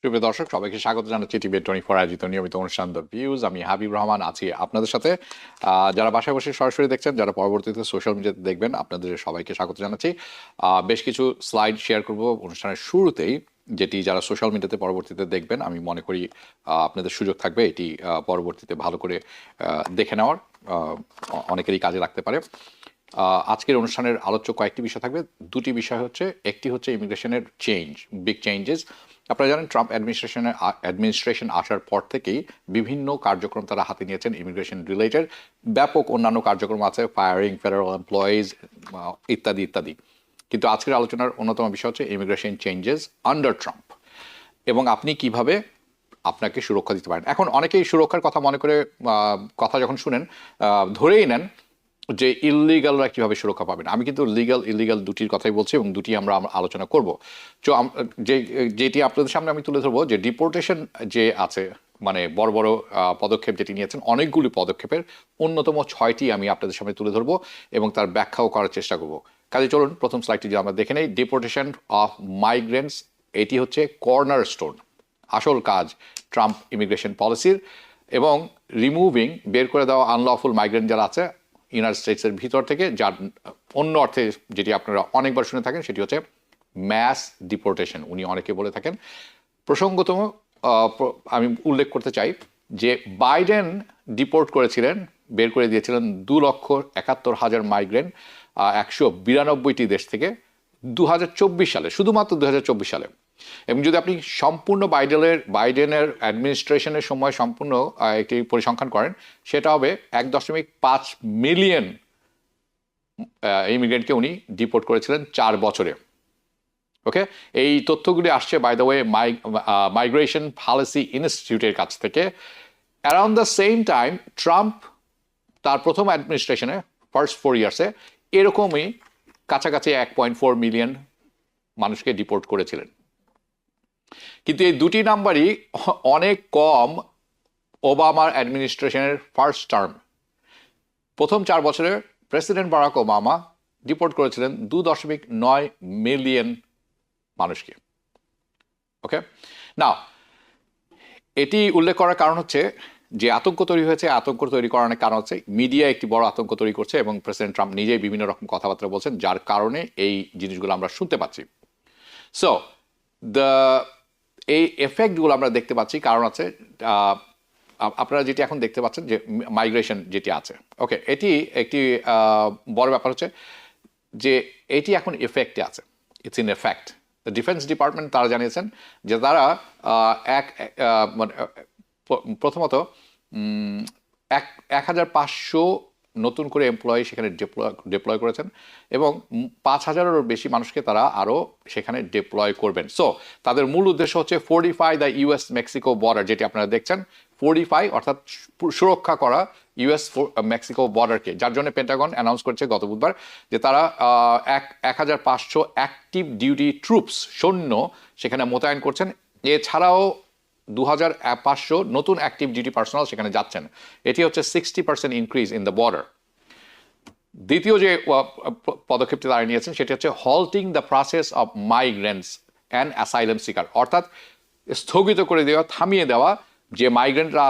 প্রিয় দর্শক, সবাইকে স্বাগত জানাচ্ছি টিভি 24 আয়োজিত নিয়মিত অনুষ্ঠান দ্য ভিউজ। আমি হাবিব রহমান আছি আপনাদের সাথে। যারা বাসায় বসে সরাসরি দেখছেন, যারা পরবর্তীতে সোশ্যাল মিডিয়াতে দেখবেন, আপনাদের সবাইকে স্বাগত জানাচ্ছি। বেশ কিছু স্লাইড শেয়ার করব অনুষ্ঠানের শুরুতেই, যেটি যারা সোশ্যাল মিডিয়াতে পরবর্তীতে দেখবেন, আমি মনে করি আপনাদের সুযোগ থাকবে এটি পরবর্তীতে ভালো করে দেখে নেওয়ার, অনেকেরই কাজে লাগতে পারে। আজকের অনুষ্ঠানের আলোচ্য কয়েকটি বিষয় থাকবে। দুটি বিষয় হচ্ছে, একটি হচ্ছে ইমিগ্রেশনের চেঞ্জ, বিগ চেঞ্জেস। আপনারা জানেন ট্রাম্প অ্যাডমিনিস্ট্রেশন আসার পর থেকেই বিভিন্ন কার্যক্রম তারা হাতে নিয়েছেন ইমিগ্রেশন রিলেটেড। ব্যাপক অন্যান্য কার্যক্রম আছে, ফায়ারিং ফেডারেল এমপ্লয়িজ ইত্যাদি ইত্যাদি। কিন্তু আজকের আলোচনার অন্যতম বিষয় হচ্ছে ইমিগ্রেশন চেঞ্জেস আন্ডার ট্রাম্প, এবং আপনি কিভাবে আপনাকে সুরক্ষা দিতে পারেন। এখন অনেকেই সুরক্ষার কথা মনে করে কথা যখন শুনেন ধরেই নেন যে ইললিগালরা কীভাবে সুরক্ষা পাবেন। আমি কিন্তু লিগাল ইলিগাল দুটির কথাই বলছি, এবং দুটি আমরা আলোচনা করব। তো যেটি আপনাদের সামনে আমি তুলে ধরবো, যে ডিপোর্টেশন যে আছে, মানে বড় বড় পদক্ষেপ যেটি নিয়েছেন, অনেকগুলি পদক্ষেপের অন্যতম 6টি আমি আপনাদের সামনে তুলে ধরবো এবং তার ব্যাখ্যাও করার চেষ্টা করব। কাজে চলুন প্রথম স্লাইডটি যদি আমরা দেখে নেই। ডিপোর্টেশন অফ মাইগ্রেন্টস, এটি হচ্ছে কর্নার স্টোন, আসল কাজ ট্রাম্প ইমিগ্রেশন পলিসির, এবং রিমুভিং, বের করে দেওয়া আনলফুল মাইগ্রেন্ট যারা আছে ইউনাইটেড স্টেটসের ভিতর থেকে, যার অন্য অর্থে যেটি আপনারা অনেকবার শুনে থাকেন সেটি হচ্ছে ম্যাস ডিপোর্টেশন, উনি অনেকে বলে থাকেন। প্রসঙ্গতম আমি উল্লেখ করতে চাই যে বাইডেন ডিপোর্ট করেছিলেন, বের করে দিয়েছিলেন 2,71,000 মাইগ্রেন্ট 192টি দেশ থেকে 2024 সালে, শুধুমাত্র 2024 সালে। এবং যদি আপনি সম্পূর্ণ বাইডেনের অ্যাডমিনিস্ট্রেশনের সময় সম্পূর্ণ একটি পরিসংখ্যান করেন, সেটা হবে 1.5 মিলিয়ন ইমিগ্রেন্টকে উনি ডিপোর্ট করেছিলেন 4 বছরে। ওকে, এই তথ্যগুলি আসছে by the way migration policy ইনস্টিটিউটের কাছ থেকে। Around the same time Trump তার প্রথম অ্যাডমিনিস্ট্রেশনে ফার্স্ট 4 ইয়ার্সে এরকমই কাছাকাছি 1.4 মিলিয়ন মানুষকে ডিপোর্ট করেছিলেন। কিন্তু এই দুটি নাম্বারই অনেক কম ওবামার অ্যাডমিনিস্ট্রেশনের ফার্স্ট টার্ম। প্রথম 4 বছরে প্রেসিডেন্ট বারাক ওবামা ডিপোর্ট করেছিলেন 2.9 মিলিয়ন মানুষকে। ওকে, নাও এটি উল্লেখ করার কারণ হচ্ছে যে আতঙ্ক তৈরি হয়েছে, আতঙ্ক তৈরি করার কারণ হচ্ছে মিডিয়া একটি বড় আতঙ্ক তৈরি করছে, এবং প্রেসিডেন্ট ট্রাম্প নিজেই বিভিন্ন রকম কথাবার্তা বলছেন, যার কারণে এই জিনিসগুলো আমরা শুনতে পাচ্ছি। সো এই এফেক্টগুলো আমরা দেখতে পাচ্ছি, কারণ আছে আপনারা যেটি এখন দেখতে পাচ্ছেন যে মাইগ্রেশন যেটি আছে। ওকে, এটি একটি বড় ব্যাপার হচ্ছে যে এটি এখন এফেক্টে আছে, it's in effect. Defence department তারা জানিয়েছেন যে তারা মানে প্রথমত 1,500 নতুন করে এমপ্লয়ি সেখানে ডিপ্লয় করেছেন, এবং 5,000-এরও বেশি মানুষকে তারা আরও সেখানে ডিপ্লয় করবেন। সো তাদের মূল উদ্দেশ্য হচ্ছে fortify the US Mexico border, যেটি আপনারা দেখছেন, ফোর্টিফাই অর্থাৎ সুরক্ষা করা ইউএস মেক্সিকো বর্ডারকে, যার জন্য পেন্টাগন অ্যানাউন্স করেছে গত বুধবার যে তারা 1,500 অ্যাক্টিভ ডিউটি ট্রুপস, সৈন্য সেখানে মোতায়েন করছেন। এছাড়াও 2,500 নতুন অ্যাক্টিভ ডিউটি পার্সোনাল সেখানে যাচ্ছেন। এটি হচ্ছে 60% ইনক্রিজ ইন দ্য বর্ডার। দ্বিতীয় যে পদক্ষেপটি তারা নিয়েছেন সেটি হচ্ছে halting the process of migrants and asylum seeker, অর্থাৎ স্থগিত করে দেওয়া, থামিয়ে দেওয়া যে মাইগ্রেন্টরা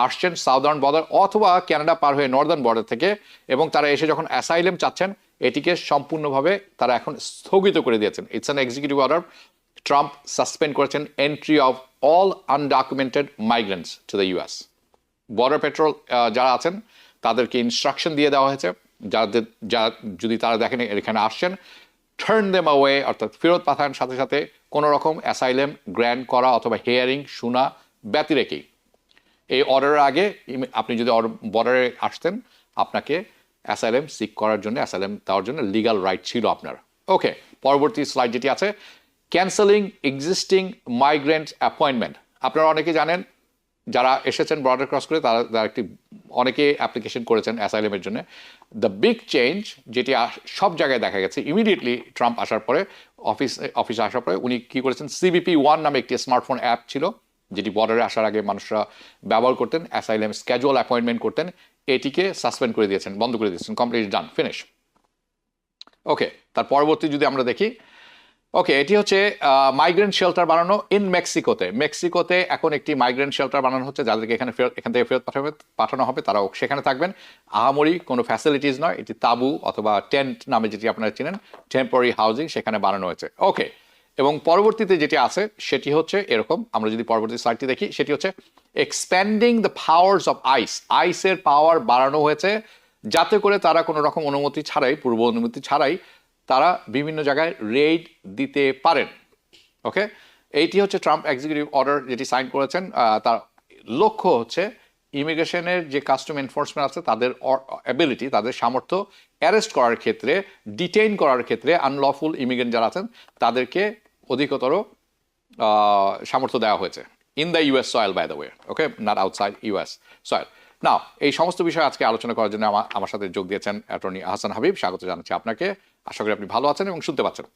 আসছেন সাউদার্ন বর্ডার অথবা কানাডা পার হয়ে নর্দার্ন বর্ডার থেকে, এবং তারা এসে যখন অ্যাসাইলাম চাচ্ছেন, এটিকে সম্পূর্ণভাবে তারা এখন স্থগিত করে দিয়েছেন। It's an executive order. Trump suspend করেছেন entry of all undocumented migrants to the US. Border patrol যারা আছেন তাদেরকে ইনস্ট্রাকশন দিয়ে দেওয়া হয়েছে, যদি তারা দেখেন এখানে আসছেন, টার্ন দেম অ্যাওয়ে, অর্থাৎ ফেরত পাঠান, সাথে সাথে কোনো রকম অ্যাসাইলেম গ্র্যান্ট করা অথবা হিয়ারিং শোনা ব্যতি রেখেই। এই অর্ডারের আগে আপনি যদি বর্ডারে আসতেন, আপনাকে অ্যাসাইলেম সিক করার জন্য, অ্যাসাইলেম দেওয়ার জন্য লিগাল রাইট ছিল আপনার। ওকে, পরবর্তী স্লাইড যেটি আছে, ক্যান্সেলিং এক্সিস্টিং মাইগ্রেন্ট অ্যাপয়েন্টমেন্ট। আপনারা অনেকে জানেন যারা এসেছেন বর্ডার ক্রস করে, তারা একটি অনেকে অ্যাপ্লিকেশন করেছেন অ্যাসাইলেমের জন্য। দ্য বিগ চেঞ্জ যেটি সব জায়গায় দেখা গেছে, ইমিডিয়েটলি ট্রাম্প আসার পরে, অফিসে আসার পরে উনি কী করেছেন, CBP-1 নামে একটি স্মার্টফোন অ্যাপ ছিল, যেটি বর্ডারে আসার আগে মানুষরা ব্যবহার করতেন, অ্যাসাইলেম স্ক্যাজুয়াল অ্যাপয়েন্টমেন্ট করতেন। এটিকে সাসপেন্ড করে দিয়েছেন, বন্ধ করে দিয়েছেন, কমপ্লিট ডান, ফিনিশ। ওকে, তার পরবর্তী যদি আমরা দেখি, ওকে, এটি হচ্ছে মাইগ্রেন্ট শেল্টার বানানো ইন মেক্সিকোতে এখন একটি মাইগ্রেন্ট শেল্টার বানানো হচ্ছে, যাদেরকে এখান থেকে ফেরত পাঠানো হবে, তারাও সেখানে থাকবেন। আহামরি কোনো ফ্যাসিলিটিস নয়, এটি তাঁবু অথবা টেন্ট নামে যেটি আপনারা চিনেন, টেম্পোরারি হাউজিং, সেখানে বানানো হয়েছে। ওকে, এবং পরবর্তীতে যেটি আছে সেটি হচ্ছে এরকম, আমরা যদি পরবর্তী স্লাইডটি দেখি, সেটি হচ্ছে এক্সপ্যান্ডিং দ্য পাওয়ার্স অফ আইসের পাওয়ার বাড়ানো হয়েছে, যাতে করে তারা কোনো রকম অনুমতি ছাড়াই, পূর্ব অনুমতি ছাড়াই তারা বিভিন্ন জায়গায় রেইড দিতে পারেন। ওকে, এইটি হচ্ছে ট্রাম্প এক্সিকিউটিভ অর্ডার যেটি সাইন করেছেন। তার লক্ষ্য হচ্ছে ইমিগ্রেশনের যে কাস্টম এনফোর্সমেন্ট আছে তাদের অ্যাবিলিটি, তাদের সামর্থ্য অ্যারেস্ট করার ক্ষেত্রে, ডিটেইন করার ক্ষেত্রে আনলফুল ইমিগ্রেন্ট যারা আছেন তাদেরকে অধিকতর সামর্থ্য দেওয়া হয়েছে in the US soil, by the way, okay, not outside US soil. Now, এই সমস্ত বিষয়ে আজকে আলোচনা করার জন্য আমার সাথে যোগ দিয়েছেন অ্যাটর্নি আহসান হাবিব। স্বাগত জানাচ্ছি আপনাকে। আশা করি আপনি ভালো আছেন এবং শুনতে পাচ্ছেন।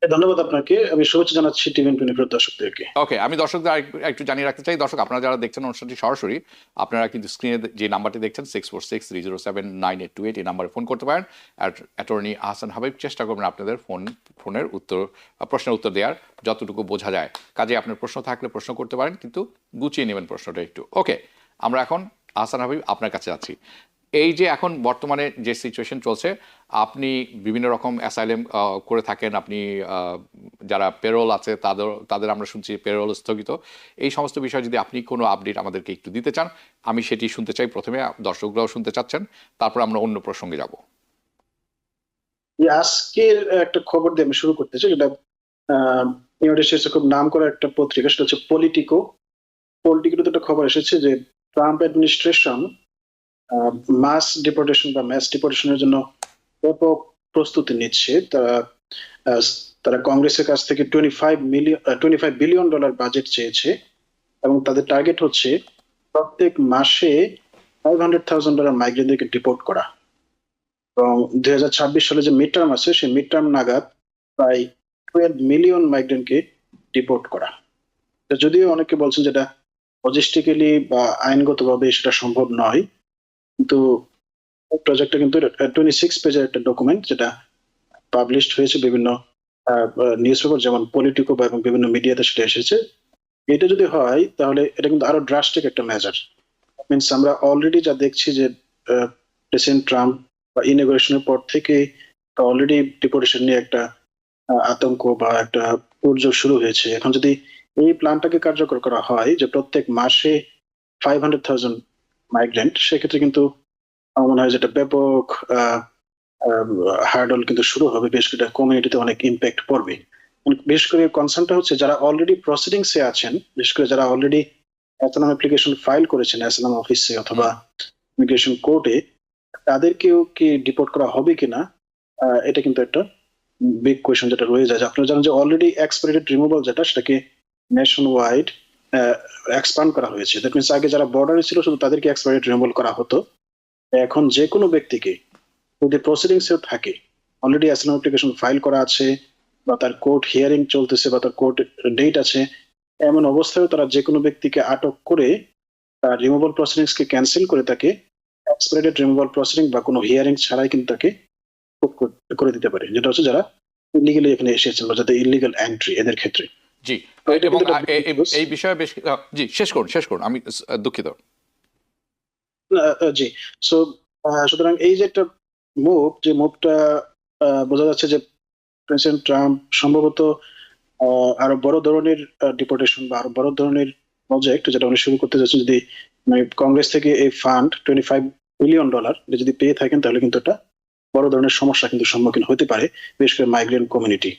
ধন্যবাদ আপনাকে। আমি শুভেচ্ছা জানাচ্ছি টিভি24 দর্শকদেরকে। ওকে, আমি দর্শকদের একটু জানিয়ে রাখতে চাই, দর্শক আপনারা যারা দেখছেন অনুষ্ঠানটি সরাসরি, আপনারা কিন্তু স্ক্রিনে যে নাম্বারটি দেখছেন 646-307-9828, এই নাম্বারে ফোন করতে পারেন। অ্যাটর্নি আহসান হাবিব চেষ্টা করবেন আপনাদের ফোনের প্রশ্নের উত্তর দেওয়ার যতটুকু বোঝা যায়। কাজে আপনার প্রশ্ন থাকলে প্রশ্ন করতে পারেন, কিন্তু গুছিয়ে নেবেন প্রশ্নটা একটু। ওকে, আমরা এখন আহসান হাবিব আপনার কাছে আছি। এই যে এখন বর্তমানে যে সিচুয়েশন চলছে, আপনি বিভিন্ন রকম অ্যাসাইলেম করে থাকেন, আপনি যারা পেরোল আছে তাদের আমরা শুনছি পেরোল স্থগিত, এই সমস্ত বিষয়ে যদি আপনি কোনো আপডেট আমাদেরকে একটু দিতে চান, আমি সেটি শুনতে চাই প্রথমে, দর্শকরাও শুনতে চাচ্ছেন, তারপর আমরা অন্য প্রসঙ্গে যাব। আজকের একটা খবর দিয়ে আমি শুরু করতে চাই, যেটা ইউনাইটেড খুব নাম করা একটা পত্রিকা, সেটা হচ্ছে পলিটিকোতে একটা খবর এসেছে যে ট্রাম্প অ্যাডমিনিস্ট্রেশন মাস ডিপোর্টেশনের জন্য ব্যাপক প্রস্তুতি নিচ্ছে। তারা কংগ্রেসের কাছ থেকে $25 বিলিয়ন বাজেট চেয়েছে, এবং তাদের টার্গেট হচ্ছে প্রত্যেক মাসে $500,000 মাইগ্রেন্টদেরকে ডিপোর্ট করা। এবং 2026 সালে যে মিড টার্ম আছে, সেই মিড টার্ম নাগাদ প্রায় 12 মিলিয়ন মাইগ্রেন্টকে ডিপোর্ট করা। যদিও অনেকে বলছেন যেটা লজিস্টিক্যালি বা আইনগতভাবে সেটা সম্ভব নয়, কিন্তু প্রজেক্টটা কিন্তু 26 পেজের একটা ডকুমেন্ট, যেটা পাবলিশড হয়েছে বিভিন্ন নিউজ পেপার যেমন পলিটিকো বা এবং বিভিন্ন মিডিয়াতে সেটা এসেছে। এটা যদি হয় তাহলে এটা কিন্তু আরো ড্রাস্টিক একটা মেজার। মিনস আমরা অলরেডি যা দেখছি যে প্রেসিডেন্ট ট্রাম্প বা ইনঅগ্রেশনের পর থেকে অলরেডি ডিপোর্টেশন নিয়ে একটা আতঙ্ক বা একটা উদ্যোগ শুরু হয়েছে। এখন যদি এই প্ল্যানটাকে কার্যকর করা হয় যে প্রত্যেক মাসে 500,000 মাইগ্রেন্ট, সেক্ষেত্রে কিন্তু আমার মনে হয় যেটা ব্যাপক হার্ডল কিন্তু শুরু হবে, বেশ কিছু কমিউনিটিতে অনেক ইম্প্যাক্ট পড়বে। বিশেষ করে কনসার্নটা হচ্ছে যারা অলরেডি প্রসিডিংস এ আছেন, বিশেষ করে যারা অলরেডি অ্যাসাইলাম অ্যাপ্লিকেশন ফাইল করেছেন অ্যাসাইলাম অফিসে অথবা ইমিগ্রেশন কোর্টে, তাদেরকেও কি ডিপোর্ট করা হবে কিনা, এটা কিন্তু একটা বিগ কোয়েশ্চন যেটা রয়ে যায়। আপনারা জানেন যে অলরেডি এক্সপাইরেটেড রিমুভাল যেটা, সেটাকে ন্যাশন ওয়াইড এক্সপান্ড করা হয়েছে। দ্যাট মিনস আগে যারা বর্ডারে ছিল শুধু তাদেরকে এক্সপাইরেটেড রিমুভাল করা হতো, এখন যে কোনো ব্যক্তিকে যদি প্রসিডিংস এ থাকে, অলরেডি অ্যাসাইলাম অ্যাপ্লিকেশন ফাইল করা আছে বা তার কোর্ট হিয়ারিং চলতেছে বা তার কোর্ট ডেট আছে, এমন অবস্থায়ও তারা যে কোনো ব্যক্তিকে আটক করে তার রিমুভাল প্রসিডিংস কে ক্যান্সেল করে তাকে এক্সপাইরেটেড রিমুভাল প্রসিডিং বা কোনো হিয়ারিং ছাড়াই কিন্তু তাকে করে দিতে পারে, যেটা হচ্ছে যারা ইলিগালি এখানে এসেছেন বা যাদের ইলিগাল এন্ট্রি, এদের ক্ষেত্রে। জি, এবং এই বিষয়ে বেশ, জি শেষ করুন, আমি দুঃখিত। জি, সুতরাং এই যে একটা যে মুভটা বোঝা যাচ্ছে যে প্রেসিডেন্ট ট্রাম্প সম্ভবত আরো বড় ধরনের ডিপোর্টেশন বা আরো বড় ধরনের প্রজেক্ট যেটা উনি শুরু করতে যাচ্ছেন, যদি কংগ্রেস থেকে এই ফান্ড $25 বিলিয়ন যদি পেয়ে থাকেন, তাহলে কিন্তু এটা বড় ধরনের সমস্যা কিন্তু সম্মুখীন হতে পারে, বিশেষ করে মাইগ্রেন্ট কমিউনিটি।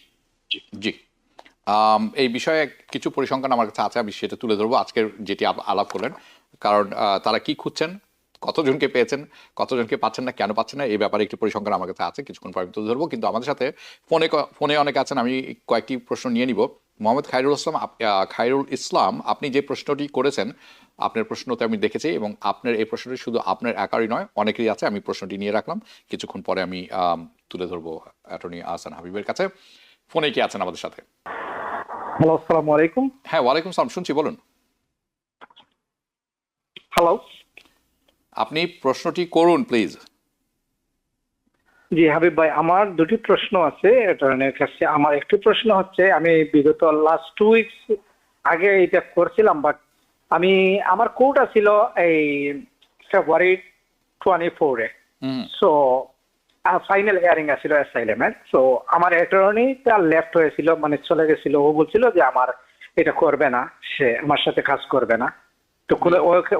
জি, এই বিষয়ে কিছু পরিসংখ্যান আমার কাছে আছে, আমি সেটা তুলে ধরবো আজকের যেটি আলাপ করলেন, কারণ তারা কি খুঁজছেন, কতজনকে পেয়েছেন, কতজনকে পাচ্ছেন না, কেন পাচ্ছেন না, এই ব্যাপারে একটি পরিসংখ্যান আমার কাছে আছে, কিছুক্ষণ পরে তুলে ধরবো। কিন্তু আমাদের সাথে ফোনে অনেকে আছেন, আমি কয়েকটি প্রশ্ন নিয়ে নিব। মোহাম্মদ খায়রুল ইসলাম, আপনি যে প্রশ্নটি করেছেন, আপনার প্রশ্নতে আমি দেখেছি, এবং আপনার এই প্রশ্নটি শুধু আপনার একারই নয়, অনেকেরই আছে। আমি প্রশ্নটি নিয়ে রাখলাম, কিছুক্ষণ পরে আমি তুলে ধরবো অ্যাটর্নি আহসান হাবিবের কাছে। ফোনে কি আছেন আমাদের সাথে? হ্যালো, আসসালামু আলাইকুম। হ্যাঁ, ওয়ালাইকুম সালাম, শুনছি, বলুন। হ্যালো, আপনি প্রশ্নটি করুন প্লিজ। জি হাবিব ভাই, আমার দুটি প্রশ্ন আছে অ্যাটর্নির কাছে। আমার একটি প্রশ্ন হচ্ছে, আমি বিগত লাস্ট 2 উইকস আগে এটা করছিলাম, বাট আমার কোর্টটা ছিল এই February 24-এ। হুম সো ফাইনাল হিয়ারিং আছিল অ্যাসাইলেমেন্ট। সো আমার অ্যাটর্নিটা লেফট হয়েছিল, মানে চলে গেছিল। ও বলছিল যে আমার এটা করবে না, সে আমার সাথে কাজ করবে না। তো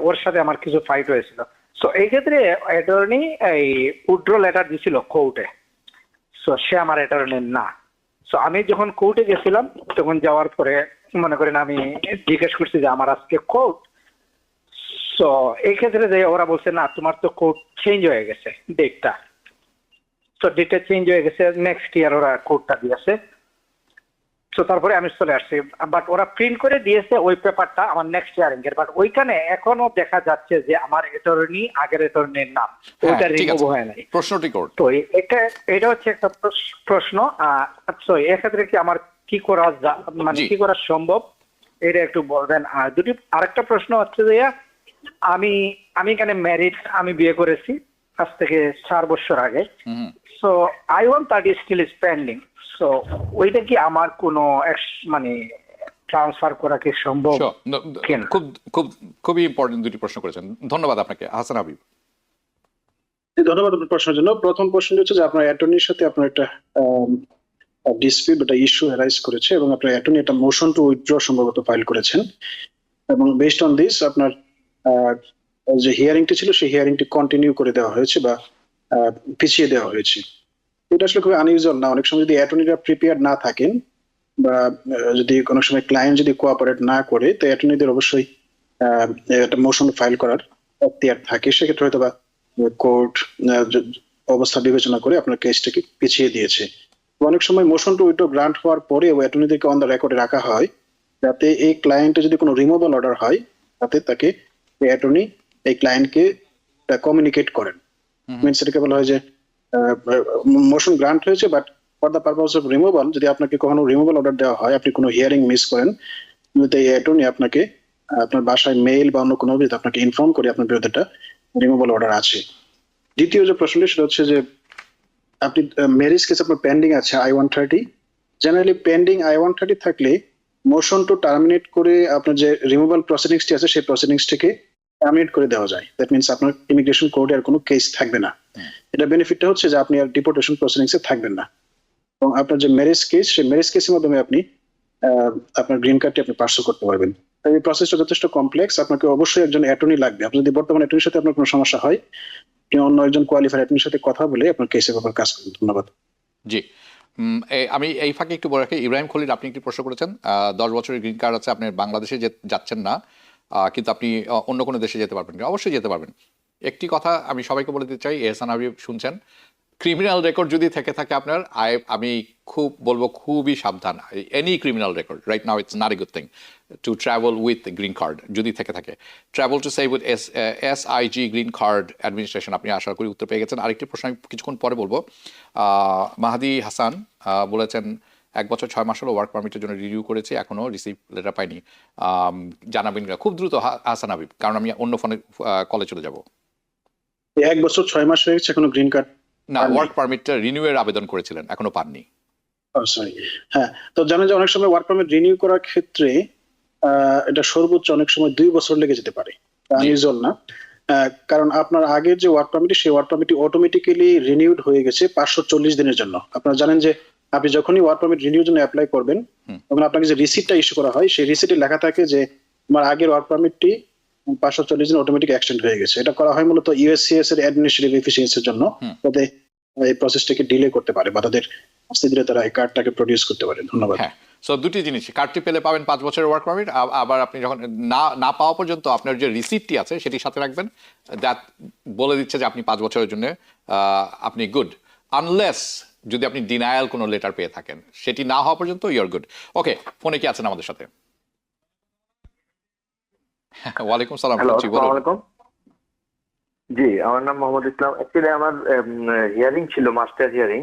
ওর সাথে আমার কিছু ফাইট হয়েছিল। সো এই ক্ষেত্রে অ্যাটর্নি এই উইথড্র লেটার দিছিল কোর্টে। সো সে আমার অ্যাটর্নি না। সো আমি যখন কোর্টে গেছিলাম, তখন যাওয়ার পরে মনে করেন আমি জিজ্ঞেস করছি যে আমার আজকে কোর্ট। সো এই ক্ষেত্রে যে ওরা বলছে না, তোমার তো কোর্ট চেঞ্জ হয়ে গেছে ডেটটা। তো ডেটটা চেঞ্জ হয়ে গেছে, নেক্সট ইয়ার ওরা কোর্টটা দিয়েছে। তো তারপরে আমি চলে আসছি, বাট ওরা প্রিন্ট করে দিয়েছে ওই পেপারটা আমার নেক্সট ইয়ারিং এর। বাট ওইখানে এখনো দেখা যাচ্ছে যে আমার অ্যাটর্নি আগের অ্যাটর্নির নাম, ওইটা ঠিক রিমুভ আছে, হয় নাই। প্রশ্নটি করুন। তো এটা হচ্ছে একটা প্রশ্ন। সো এক্ষেত্রে কি আমার কি করা মানে জি। কি করা সম্ভব, এটা একটু বলবেন। আর আরেকটা প্রশ্ন হচ্ছে যে আমি এখানে ম্যারিড, আমি বিয়ে করেছি আজ থেকে 4 বছর আগে। Hmm so I-130 still is pending. So ওইটা কি আমার কোনো মানে ট্রান্সফার করা কি সম্ভব Sure. কিনা? খুব খুব খুবই ইম্পর্টেন্ট দুটি প্রশ্ন করেছেন, ধন্যবাদ আপনাকে। হাসান হাবিব। ধন্যবাদ আপনার প্রশ্নের জন্য। প্রথম প্রশ্নটি হচ্ছে যে আপনার অ্যাটর্নির সাথে আপনার একটা ডিসপিউট, একটা ইস্যু অ্যারাইজ করেছে এবং আপনার অ্যাটর্নি একটা মোশন টু উইথড্র সম্ভবত ফাইল করেছেন, এবং বেসড অন দিস আপনার আহ, যে হিয়ারিংটি ছিল সেই হিয়ারিংটি কন্টিনিউ করে দেওয়া হয়েছে বা পিছিয়ে দেওয়া হয়েছে। এটা আসলে খুব আনইউজুয়াল না। অনেক সময় যদি অ্যাটর্নিরা প্রিপেয়ার না থাকেন বা যদি কোনো সময় ক্লায়েন্ট যদি কোঅপারেট না করে, তো অ্যাটর্নিদের অবশ্যই একটা মোশন ফাইল করার এখতিয়ার থাকে। সেক্ষেত্রে হয়তো বা কোর্ট অবস্থা বিবেচনা করে আপনার কেসটাকে পিছিয়ে দিয়েছে। তো অনেক সময় মোশন টু উইথড্র গ্রান্ট হওয়ার পরেও অ্যাটর্নিদেরকে অন দ্য রেকর্ডে রাখা হয়, যাতে এই ক্লায়েন্টের যদি কোনো রিমুভাল অর্ডার হয়, তাতে তাকে অ্যাটর্নি এই ক্লায়েন্টকে কমিউনিকেট করেন। মিনস এটাকে বলা হয় যে মোশন গ্রান্ট হয়েছে, but for the purpose of removal, যদি আপনাকে কখনো রিমুভাল অর্ডার দেওয়া হয়, আপনি কোনো হিয়ারিং মিস করেন, কিন্তু এই অ্যাটর্নি আপনাকে আপনার বাসায় মেইল বা অন্য কোনো ভাবে আপনাকে ইনফর্ম করে আপনার বিরুদ্ধে একটা রিমুভাল অর্ডার আছে। দ্বিতীয় যে প্রশ্নটি সেটা হচ্ছে যে আপনি ম্যারেজ কেস আপনার পেন্ডিং আছে I-130। জেনারেলি পেন্ডিং I-130 থাকলে মোশন টু টার্মিনেট করে আপনার যে রিমুভাল প্রসিডিংসটি আছে সেই প্রসিডিংসটিকে টার্মিনেট করে দেওয়া যায়। দ্যাট মিনস আপনার ইমিগ্রেশন কোর্টে আর কোনো কেস থাকবে না। এটা বেনিফিটটা হচ্ছে যে আপনি আর ডিপোর্টেশন প্রসিডিংসে থাকবেন না, এবং আপনার যে ম্যারেজ কেস, সেই ম্যারেজ কেসের মাধ্যমে আপনি আপনার গ্রিন কার্ডটি আপনি পার্সু করতে পারবেন। তাই এই প্রসেসটা যথেষ্ট কমপ্লেক্স। আপনাকে অবশ্যই একজন অ্যাটর্নি লাগবে। আপনি যদি বর্তমান অ্যাটর্নির সাথে আপনার কোনো সমস্যা হয়, আপনি অন্য একজন কোয়ালিফাইড অ্যাটর্নির সাথে কথা বলে আপনার কেসের ব্যাপারে কাজ করুন। ধন্যবাদ। জি। আমি এই ফাঁকে একটু বলে রাখি, ইব্রাহিম খলিল আপনি একটি প্রশ্ন করেছেন। 10 বছরের গ্রিন কার্ড আছে, আপনি বাংলাদেশে যাচ্ছেন না, কিন্তু আপনি অন্য কোনো দেশে যেতে পারবেন না। অবশ্যই যেতে পারবেন। একটি কথা আমি সবাইকে বলে দিতে চাই, এহসান হাবিব শুনছেন, ক্রিমিনাল রেকর্ড যদি থেকে থাকে আপনার, আমি খুব বলবো খুবই সাবধান। Any criminal record right now it's not a good thing to travel with green card যদি থেকে থাকে। Travel to save with SIG green card administration. আপনি আশা করি উত্তর পেয়ে গেছেন। আরেকটি প্রশ্ন আমি কিছুক্ষণ পরে বলবো। মাহাদি হাসান বলেছেন 1 বছর 6 মাস হলো ওয়ার্ক পারমিটের জন্য রিনিউ করেছি, এখনো রিসিভ লেটার পাইনি, জানাবেন খুব দ্রুত হাসান হাবিব, কারণ আমি অন্য ফোনে কলে চলে যাব। 1 বছর 6 মাস হয়ে গেছে, এখনো গ্রিন কার্ড না, ওয়ার্ক পারমিটটা রিনিউয়ের আবেদন করেছিলেন, এখনো পাননি। সরি। হ্যাঁ, তো জানেন যে অনেক সময় ওয়ার্ক পারমিট রিনিউ করার ক্ষেত্রে এটা সর্বোচ্চ অনেক সময় 2 বছর লেগে যেতে পারে। আনইউজুয়াল না। কারণ আপনার আগের যে ওয়ার্ক পারমিট, সেই ওয়ার্ক পারমিটটি অটোমেটিক্যালি রিনিউড হয়ে গেছে 540 দিনের জন্য। আপনারা জানেন যে আপনি যখনই ওয়ার্ক পারমিট রিনিউর জন্য অ্যাপ্লাই করবেন, তখন আপনাকে যে রিসিপ্টটা ইস্যু করা হয়, সেই রিসিপ্টে লেখা থাকে যে আমার আগের ওয়ার্ক পারমিটটি 540 দিন অটোমেটিক এক্সটেন্ড হয়ে গেছে। এটা করা হয় মূলত USCIS এর অ্যাডমিনিস্ট্রেটিভ এফিসিয়েন্সির জন্য, যাতে এই প্রসেসটাকে ডিলে করতে পারে বা তাদের আস্তে ধীরে তারা এই কার্ডটাকে প্রডিউস করতে পারে। ধন্যবাদ। হ্যাঁ, সো দুটি জিনিস, কার্ডটি পেলে পাবেন 5 বছরের ওয়ার্ক পারমিট, আবার আপনি যখন না পাওয়া পর্যন্ত আপনার যে রিসিপ্টটি আছে সেটি সাথে রাখবেন, দ্যাট বলে দিচ্ছে যে আপনি 5 বছরের জন্য আপনি গুড, আনলেস যদি আপনি ডিনায়াল কোনো লেটার পেয়ে থাকেন, সেটি না হওয়া পর্যন্ত ইউর গুড। ওকে, ফোনে কি আছেন আমাদের সাথে? ওয়ালাইকুম সালাম। হ্যালো, জি, বলুন। আসসালামু আলাইকুম। জি, আমার নাম মোহাম্মদ ইসলাম। অ্যাকচুয়ালি আমার হিয়ারিং ছিল, মাস্টার হিয়ারিং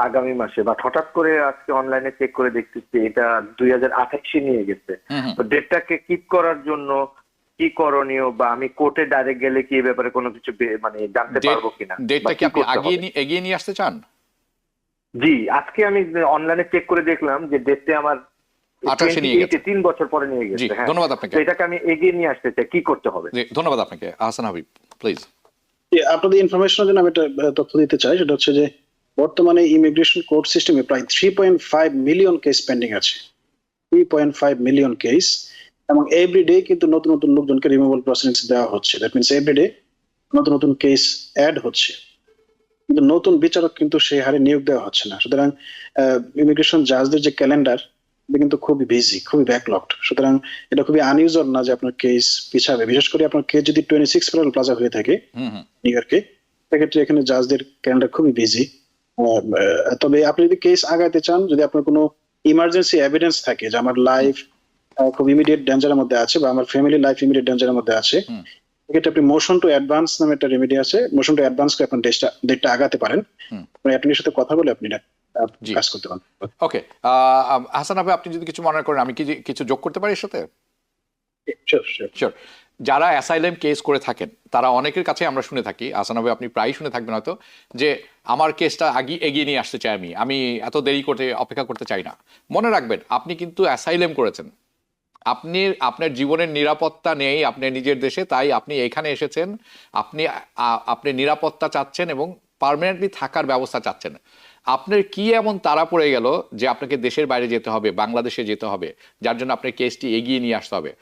আগামী মাসে, বাট হঠাৎ করে আজকে অনলাইনে চেক করে দেখতেছি এটা 2028 নিয়ে গেছে। তো ডেটটাকে কিপ করার জন্য কি করণীয়, বা আমি কোর্টে ডাইরেক্ট গেলে কি এই ব্যাপারে কোনো কিছু মানে জানতে পারবো কিনা? ডেটটা কি আপনি এগিয়ে নিয়ে আসতে চান? জি, আজকে আমি অনলাইনে চেক করে দেখলাম যে ডেটটা আমার 28 নিয়ে গেছে। 3 বছর পরে নিয়ে জি, গেছে। হ্যাঁ, ধন্যবাদ আপনাকে। তো এটাকে আমি এগিয়ে নিয়ে আসতে চাই, কি করতে হবে? জি, ধন্যবাদ আপনাকে। আহসান হাবিব, প্লিজ। আপনাদের ইনফরমেশনের জন্য আমি একটা তথ্য দিতে চাই, সেটা হচ্ছে যে বর্তমানে ইমিগ্রেশন কোর্ট সিস্টেমে প্রায় 3.5 মিলিয়ন কেস পেন্ডিং আছে। 3.5 মিলিয়ন কেস, এবং এভরিডে কিন্তু নতুন নতুন লোকজনকে রিমুভাল প্রসিডিংস দেওয়া হচ্ছে। দ্যাট মিনস এভরিডে নতুন নতুন কেস অ্যাড হচ্ছে, কিন্তু নতুন বিচারক কিন্তু সেই হারে নিয়োগ দেওয়া হচ্ছে না। সুতরাং ইমিগ্রেশন জাজদের যে ক্যালেন্ডার, এটা কিন্তু খুবই বিজি, খুবই ব্যাকলগড। সুতরাং এটা খুবই আনইউজুয়াল না যে আপনার কেস পিছাবে, বিশেষ করে আপনার কেস যদি 26 ফেডারেল প্লাজা হয়ে থাকে নিউ ইয়র্কে, সেক্ষেত্রে এখানে জাজদের ক্যালেন্ডার খুবই বিজি। তবে আপনি যদি কেস আগাইতে চান, যদি আপনার কোনো ইমার্জেন্সি এভিডেন্স থাকে যে আমার লাইফ খুব ইমিডিয়েট ডেঞ্জারের মধ্যে আছে, বা আমার ফ্যামিলি লাইফ ইমিডিয়েট ডেঞ্জারের মধ্যে আছে, সেক্ষেত্রে আপনি মোশন টু অ্যাডভান্স নামে একটা রেমেডি আছে। মোশন টু অ্যাডভান্স করে আপনার ডেটটা আগাতে পারেন। অ্যাটর্নির সাথে কথা বলে আপনি এটা জি। কাজ করতে পারেন। ওকে, হাসান হাবিব, আপনি যদি কিছু মনে করেন, আমি কি কিছু যোগ করতে পারি এর সাথে? Sure, sure. শিওর। যারা অ্যাসাইলেম কেস করে থাকেন, তারা অনেকের কাছে আমরা শুনে থাকি, আহসান হাবিব আপনি প্রায়ই শুনে থাকবেন হয়তো, যে আমার কেসটা এগিয়ে নিয়ে আসতে চাই, আমি এত দেরি করতে অপেক্ষা করতে চাই না। মনে রাখবেন, আপনি কিন্তু অ্যাসাইলেম করেছেন, আপনার জীবনের নিরাপত্তা নেই আপনার নিজের দেশে, তাই আপনি এখানে এসেছেন, আপনি নিরাপত্তা চাচ্ছেন এবং পার্মানেন্টলি থাকার ব্যবস্থা চাচ্ছেন। আপনার কি এমন তাড়া পড়ে গেল যে আপনাকে দেশের বাইরে যেতে হবে, বাংলাদেশে যেতে হবে, যার জন্য আপনার কেসটি এগিয়ে নিয়ে আসতে হবে?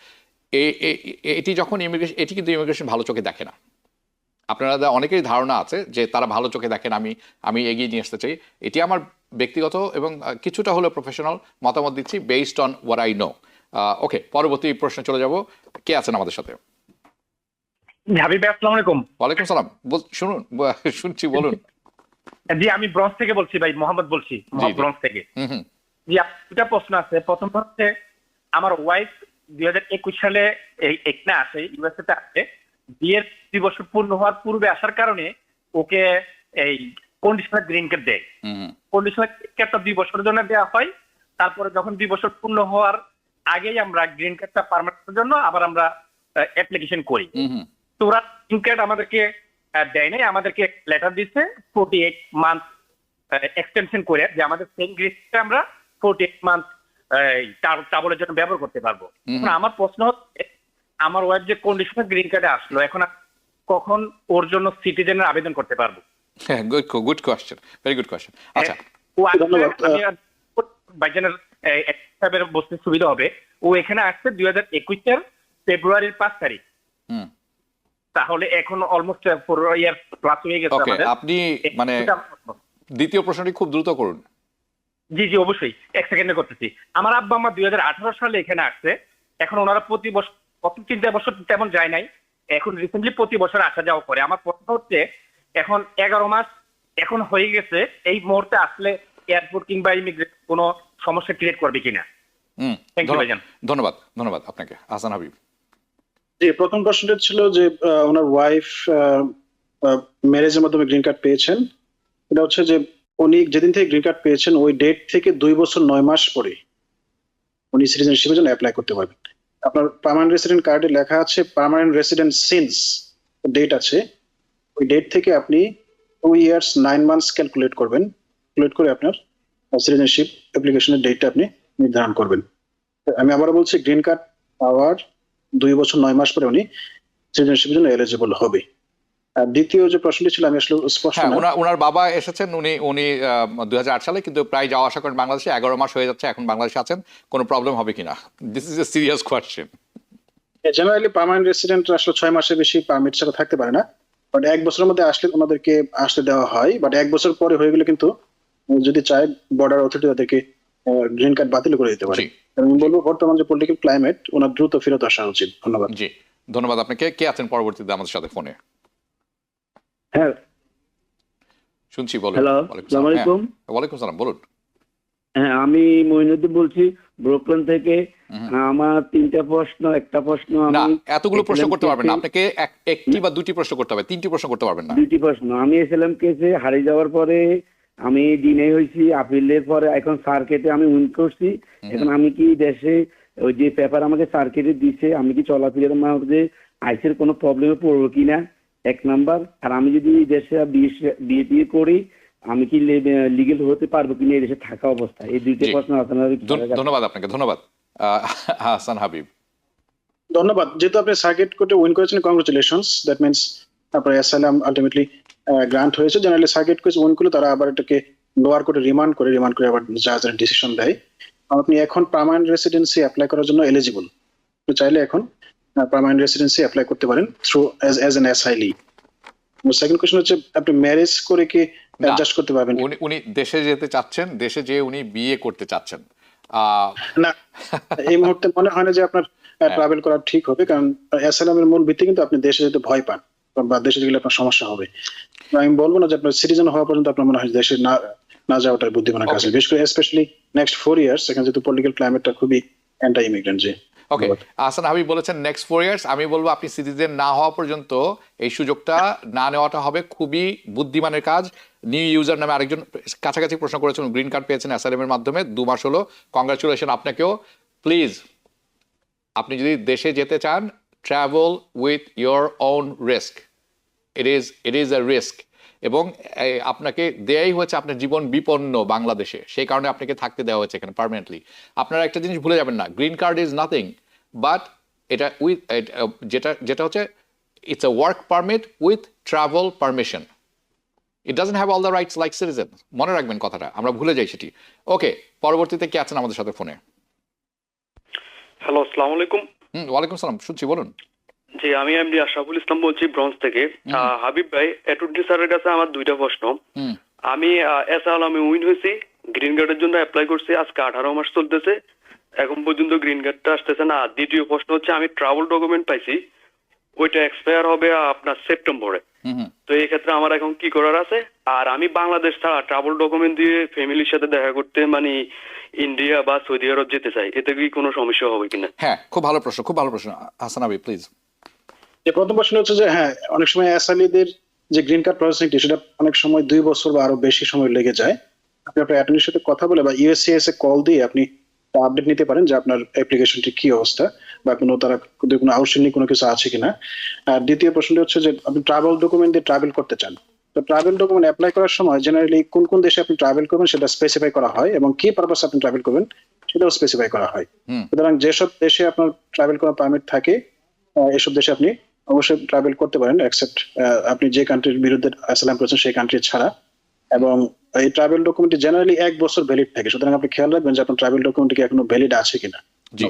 এটি যখন এটি কিন্তু ইমিগ্রেশন ভালো চোখে দেখে না। আপনারা অনেকেরই ধারণা আছে যে তারা ভালো চোখে দেখেন, আমি এগিয়ে নিয়ে আসতে চাই। এটি আমার ব্যক্তিগত এবং কিছুটা হলেও প্রফেশনাল মতামত দিচ্ছি, based on what I know. Okay, পরবর্তী প্রশ্নে চলে যাব। কে আছেন আমাদের সাথে? হাবিব ভাই, আসসালামু আলাইকুম। ওয়ালাইকুম সালাম। শুনছি, বলুন। জি, আমি ব্রঞ্জ থেকে বলছি ভাই, মোহাম্মদ বলছি, জি। ব্রঞ্জ থেকে। হুম। জি, দুটা প্রশ্ন আছে। প্রথম হচ্ছে, আমার ওয়াইফ 2021 সালে এখানে আসে, ইউএসএ তে আসে। বিয়ের 2 বছর পূর্ণ হওয়ার পূর্বে আসার কারণে ওকে এই কন্ডিশনাল গ্রিন কার্ড দেয়। কন্ডিশনাল গ্রিন কার্ডটা 2 বছরের জন্য দেওয়া হয়। তারপরে যখন 2 বছর পূর্ণ হওয়ার আগেই আমরা গ্রিন কার্ডটা পার্মানেন্টের জন্য আবার আমরা অ্যাপ্লিকেশন করি। তো ওরা গ্রিন কার্ড আমাদেরকে দেয় নাই, আমাদেরকে লেটার দিচ্ছে 48 মান্থ এক্সটেনশন করে, যে আমাদের সেম গ্রিনটা আমরা 48 মান্থ ট্রাভেলের জন্য ব্যবহার করতে পারবো। এখন আমার প্রশ্ন হচ্ছে, আমার ওয়াইফ যে কন্ডিশনাল গ্রিন কার্ডে আসলো, এখন কখন ওর জন্য সিটিজেনের আবেদন করতে পারবো? হ্যাঁ, good question, very good question. আচ্ছা, ও ধন্যবাদ। ভাইজানের সাহেবের বসতে সুবিধা হবে। ও এখানে আসছে 2021 ফেব্রুয়ারির 5 তারিখ। তাহলে এখন অলমোস্ট 4 ইয়ার প্লাস হয়ে গেছে ওকে, আমাদের। আপনি মানে দ্বিতীয় প্রশ্নটি খুব দ্রুত করুন। জি জি, অবশ্যই, 1 সেকেন্ডে করতেছি। আমার আব্বা আম্মা 2018 সালে এখানে আসছে। এখন ওনারা প্রতি বছর, প্রথম 3 বছর তেমন যায় নাই, এখন রিসেন্টলি প্রতি বছর আসা যাওয়া করে। আমার প্রশ্ন হচ্ছে, এখন 11 মাস এখন হয়ে গেছে, এই মুহূর্তে আসলে এয়ারপোর্ট কিংবা ইমিগ্রেশন কোনো সমস্যা ক্রিয়েট করবে কিনা? থ্যাংক ইউ ভাইজান। ধন্যবাদ আপনাকে, হাসান হাবিব। যে প্রথম প্রশ্নটা ছিল যে ওনার ওয়াইফ ম্যারেজের মাধ্যমে গ্রিন কার্ড পেয়েছেন। এটা হচ্ছে যে উনি যেদিন থেকে গ্রিন কার্ড পেয়েছেন, ওই ডেট থেকে 2 বছর 9 মাস পরে উনি সিটিজেনশিপের জন্য অ্যাপ্লাই করতে পারবেন। আপনার পার্মানেন্ট রেসিডেন্ট কার্ডে লেখা আছে পার্মানেন্ট রেসিডেন্ট সিন্স, ডেট আছে। ওই ডেট থেকে আপনি 2 ইয়ার্স 9 মান্থস ক্যালকুলেট করবেন, ক্যালকুলেট করে আপনার সিটিজেনশিপ অ্যাপ্লিকেশনের ডেটটা আপনি নির্ধারণ করবেন। আমি আবারও বলছি, গ্রিন কার্ড পাওয়ার 2 বছর 9 মাস পরে উনি সিটিজেনশিপের জন্য এলিজিবল হবে। আর দ্বিতীয় যে প্রশ্নটি ছিল, আমি আসলে স্পষ্ট হ্যাঁ, না। ওনার বাবা এসেছেন, উনি 2008 সালে, কিন্তু প্রায় যাওয়া আসা করেন বাংলাদেশে। 11 মাস হয়ে যাচ্ছে এখন বাংলাদেশে আছেন, কোনো প্রবলেম হবে কিনা? This is a serious question. Generally permanent resident আসলে 6 মাসের বেশি পারমিট ছাড়া থাকতে পারে না, বাট 1 বছরের মধ্যে আসলে ওনাদেরকে আসতে দেওয়া হয়। বাট 1 বছর পরে হয়ে গেলে কিন্তু যদি চায় বর্ডার অথরিটি তাদেরকে গ্রিন কার্ড বাতিল করে দিতে পারে। আমি বলবো, বর্তমান যে পলিটিক্যাল ক্লাইমেট, ওনার দ্রুত ফেরত আসা উচিত। ধন্যবাদ। জি, ধন্যবাদ আপনাকে। কে আছেন পরবর্তীতে আমাদের সাথে ফোনে? হ্যাঁ, শুনছি, বলুন। হ্যালো, ওয়ালাইকুম আসসালামু সালাম। আলাইকুম। হ্যাঁ, ওয়ালাইকুম সালাম, বলুন। হ্যাঁ, আমি মঈনুদ্দিন বলছি, ব্রুকলিন থেকে। আমার 3টা প্রশ্ন, একটা প্রশ্ন না, আমি এতগুলো প্রশ্ন করতে পারবেন না, কেসে- আপনাকে একটি বা দুটি প্রশ্ন করতে হবে, 3টি প্রশ্ন করতে পারবেন না। 2টি প্রশ্ন। আমি এসএলএম কেসে হারিয়ে যাওয়ার পরে আমি ডিনে হয়েছি, আপিলের পরে এখন সার্কিটে আমি উইন করছি। এখন আমি কি দেশে ওই যে পেপার আমাকে সার্কিটে দিছে, আমি কি চলাফেরার মধ্যে আইসের কোনো প্রবলেমে পড়বো কিনা, 1 নাম্বার। আর আমি যদি দেশে বিয়ে করি, আমি কি লিগেল হতে পারবো কিনা এই দেশে থাকা অবস্থা? এই দুইটা জি। প্রশ্ন আপনার ধন্যবাদ আপনাকে, ধন্যবাদ। হাসান হাবিব। ধন্যবাদ। যেহেতু আপনি সার্কিট কোর্টে উইন করেছেন, কংগ্রেচুলেশনস, দ্যাট মিনস আপনার অ্যাসাইলাম আলটিমেটলি গ্রান্ট হয়েছে। জেনারেলি সার্কিট কোর্ট উইন করলে তারা আবার এটাকে লোয়ার কোর্টে রিমান্ড করে আবার জাজের ডিসিশন দেয়। আপনি এখন পার্মানেন্ট রেসিডেন্সি অ্যাপ্লাই করার জন্য এলিজিবল। আপনি চাইলে এখন পার্মানেন্ট রেসিডেন্সি অ্যাপ্লাই করতে পারেন through as an অ্যাসাইলি। Second question হচ্ছে আপনি ম্যারেজ করে কি অ্যাডজাস্ট করতে পারবেন? উনি দেশে যেতে চাচ্ছেন, দেশে যেয়ে উনি বিয়ে করতে চাচ্ছেন। না, এই মুহূর্তে মনে হয় না যে আপনার ট্রাভেল করা ঠিক হবে, কারণ অ্যাসাইলামের মূল ভিত্তি কিন্তু আপনি দেশে যেতে ভয় পান বা দেশে গেলে আপনার সমস্যা হবে। আমি বলবো না যে আপনার সিটিজেন হওয়া পর্যন্ত আপনার মনে হয় দেশে না যাওয়াটাই বুদ্ধিমানের কাজ, বিশেষ করে স্পেশালি নেক্সট 4 ইয়ার্স, এখানে যেহেতু পলিটিক্যাল ক্লাইমেটটা খুবই অ্যান্টি ইমিগ্রেন্ট। জি, ওকে, হাসান হাবিব বলেছেন নেক্সট 4 ইয়ার্স। আমি বলবো আপনি সিটিজেন না হওয়া পর্যন্ত এই সুযোগটা না নেওয়াটা হবে খুবই বুদ্ধিমানের কাজ। নিউ ইউজার নামে আরেকজন কাছাকাছি প্রশ্ন করেছেন, গ্রিন কার্ড পেয়েছেন অ্যাসাইলামের মাধ্যমে, 2 মাস হলো। কংগ্রাচুলেশন আপনাকেও। প্লিজ, আপনি যদি দেশে যেতে চান, travel with your own risk. It is a risk, এবং আপনাকে দেয়াই হয়েছে আপনার জীবন বিপন্ন বাংলাদেশে, সেই কারণে আপনাকে থাকতে দেওয়া হয়েছে এখানে পার্মানেন্টলি। আপনারা একটা জিনিস ভুলে যাবেন না, green card is nothing but এটা যেটা হচ্ছে it's a work permit with travel permission. It doesn't have all the rights like citizen. মনে রাখবেন কথাটা, আমরা ভুলে যাই সেটি। ওকে, পরবর্তীতে কে আছেন আমাদের সাথে ফোনে? হ্যালো, আসসালামু আলাইকুম। ওয়ালাইকুম সালাম, শুনছি, বলুন। জি, আমি এমডি আশরাফুল ইসলাম বলছি ব্রঞ্জ থেকে। হাবিব ভাই, অ্যাটর্নি স্যারের কাছে আমার 2টা প্রশ্ন। আমি আমি উইন হয়েছি, গ্রিন কার্ডের জন্য অ্যাপ্লাই করছি, আজকে 18 মাস চলতেছে, এখন পর্যন্ত গ্রিন কার্ডটা আসতেছে না। দ্বিতীয় প্রশ্ন হচ্ছে আমি ট্রাভেল ডকুমেন্ট পাইছি, ওইটা এক্সপায়ার হবে আপনার সেপ্টেম্বরে। তো এই ক্ষেত্রে আমার এখন কি করার আছে? আর আমি বাংলাদেশ ছাড়া ট্রাভেল ডকুমেন্ট দিয়ে ফ্যামিলির সাথে দেখা করতে মানে ইন্ডিয়া বা সৌদি আরব যেতে চাই, এতে কি কোনো সমস্যা হবে কিনা? হ্যাঁ, খুব ভালো প্রশ্ন, খুব ভালো প্রশ্ন। হাসান হাবিব প্লিজ। যে প্রথম প্রশ্ন হচ্ছে যে হ্যাঁ, অনেক সময় অ্যাসাইলিদের যে গ্রিন কার্ড প্রসেসিংটি সেটা অনেক সময় 2 বছর বা আরো বেশি সময় লেগে যায়। আপনি আপনার অ্যাটর্নির সাথে কথা বলে বা ইউএসসিএস এ কল দিয়ে আপনি আপডেট নিতে পারেন যে আপনার অ্যাপ্লিকেশনটি কি অবস্থা বা কোনো আউটস্ট্যান্ডিং কোনো কিছু আছে কিনা। আর দ্বিতীয় প্রশ্নটি হচ্ছে যে আপনি ট্রাভেল ডকুমেন্ট দিয়ে ট্রাভেল করতে চান, তো ট্রাভেল ডকুমেন্ট অ্যাপ্লাই করার সময় জেনারেলি কোন কোন দেশে আপনি ট্রাভেল করবেন সেটা স্পেসিফাই করা হয়, এবং কি পারপাসে আপনি ট্রাভেল করবেন সেটাও স্পেসিফাই করা হয়। সুতরাং যেসব দেশে আপনার ট্রাভেল করার পারমিট থাকে, এসব দেশে আপনি অবশ্যই ট্রাভেল করতে পারেন, এক্সেপ্ট আপনি যে কান্ট্রির বিরুদ্ধে অ্যাসাইলাম করেছেন সেই কান্ট্রি ছাড়া। এবং এই ট্রাভেল ডকুমেন্ট জেনারেলি 1 বছর ভ্যালিড থাকে, সুতরাং আপনি খেয়াল রাখবেন যে আপনার ট্রাভেল ডকুমেন্ট কি এখনো ভ্যালিড আছে কিনা। জি,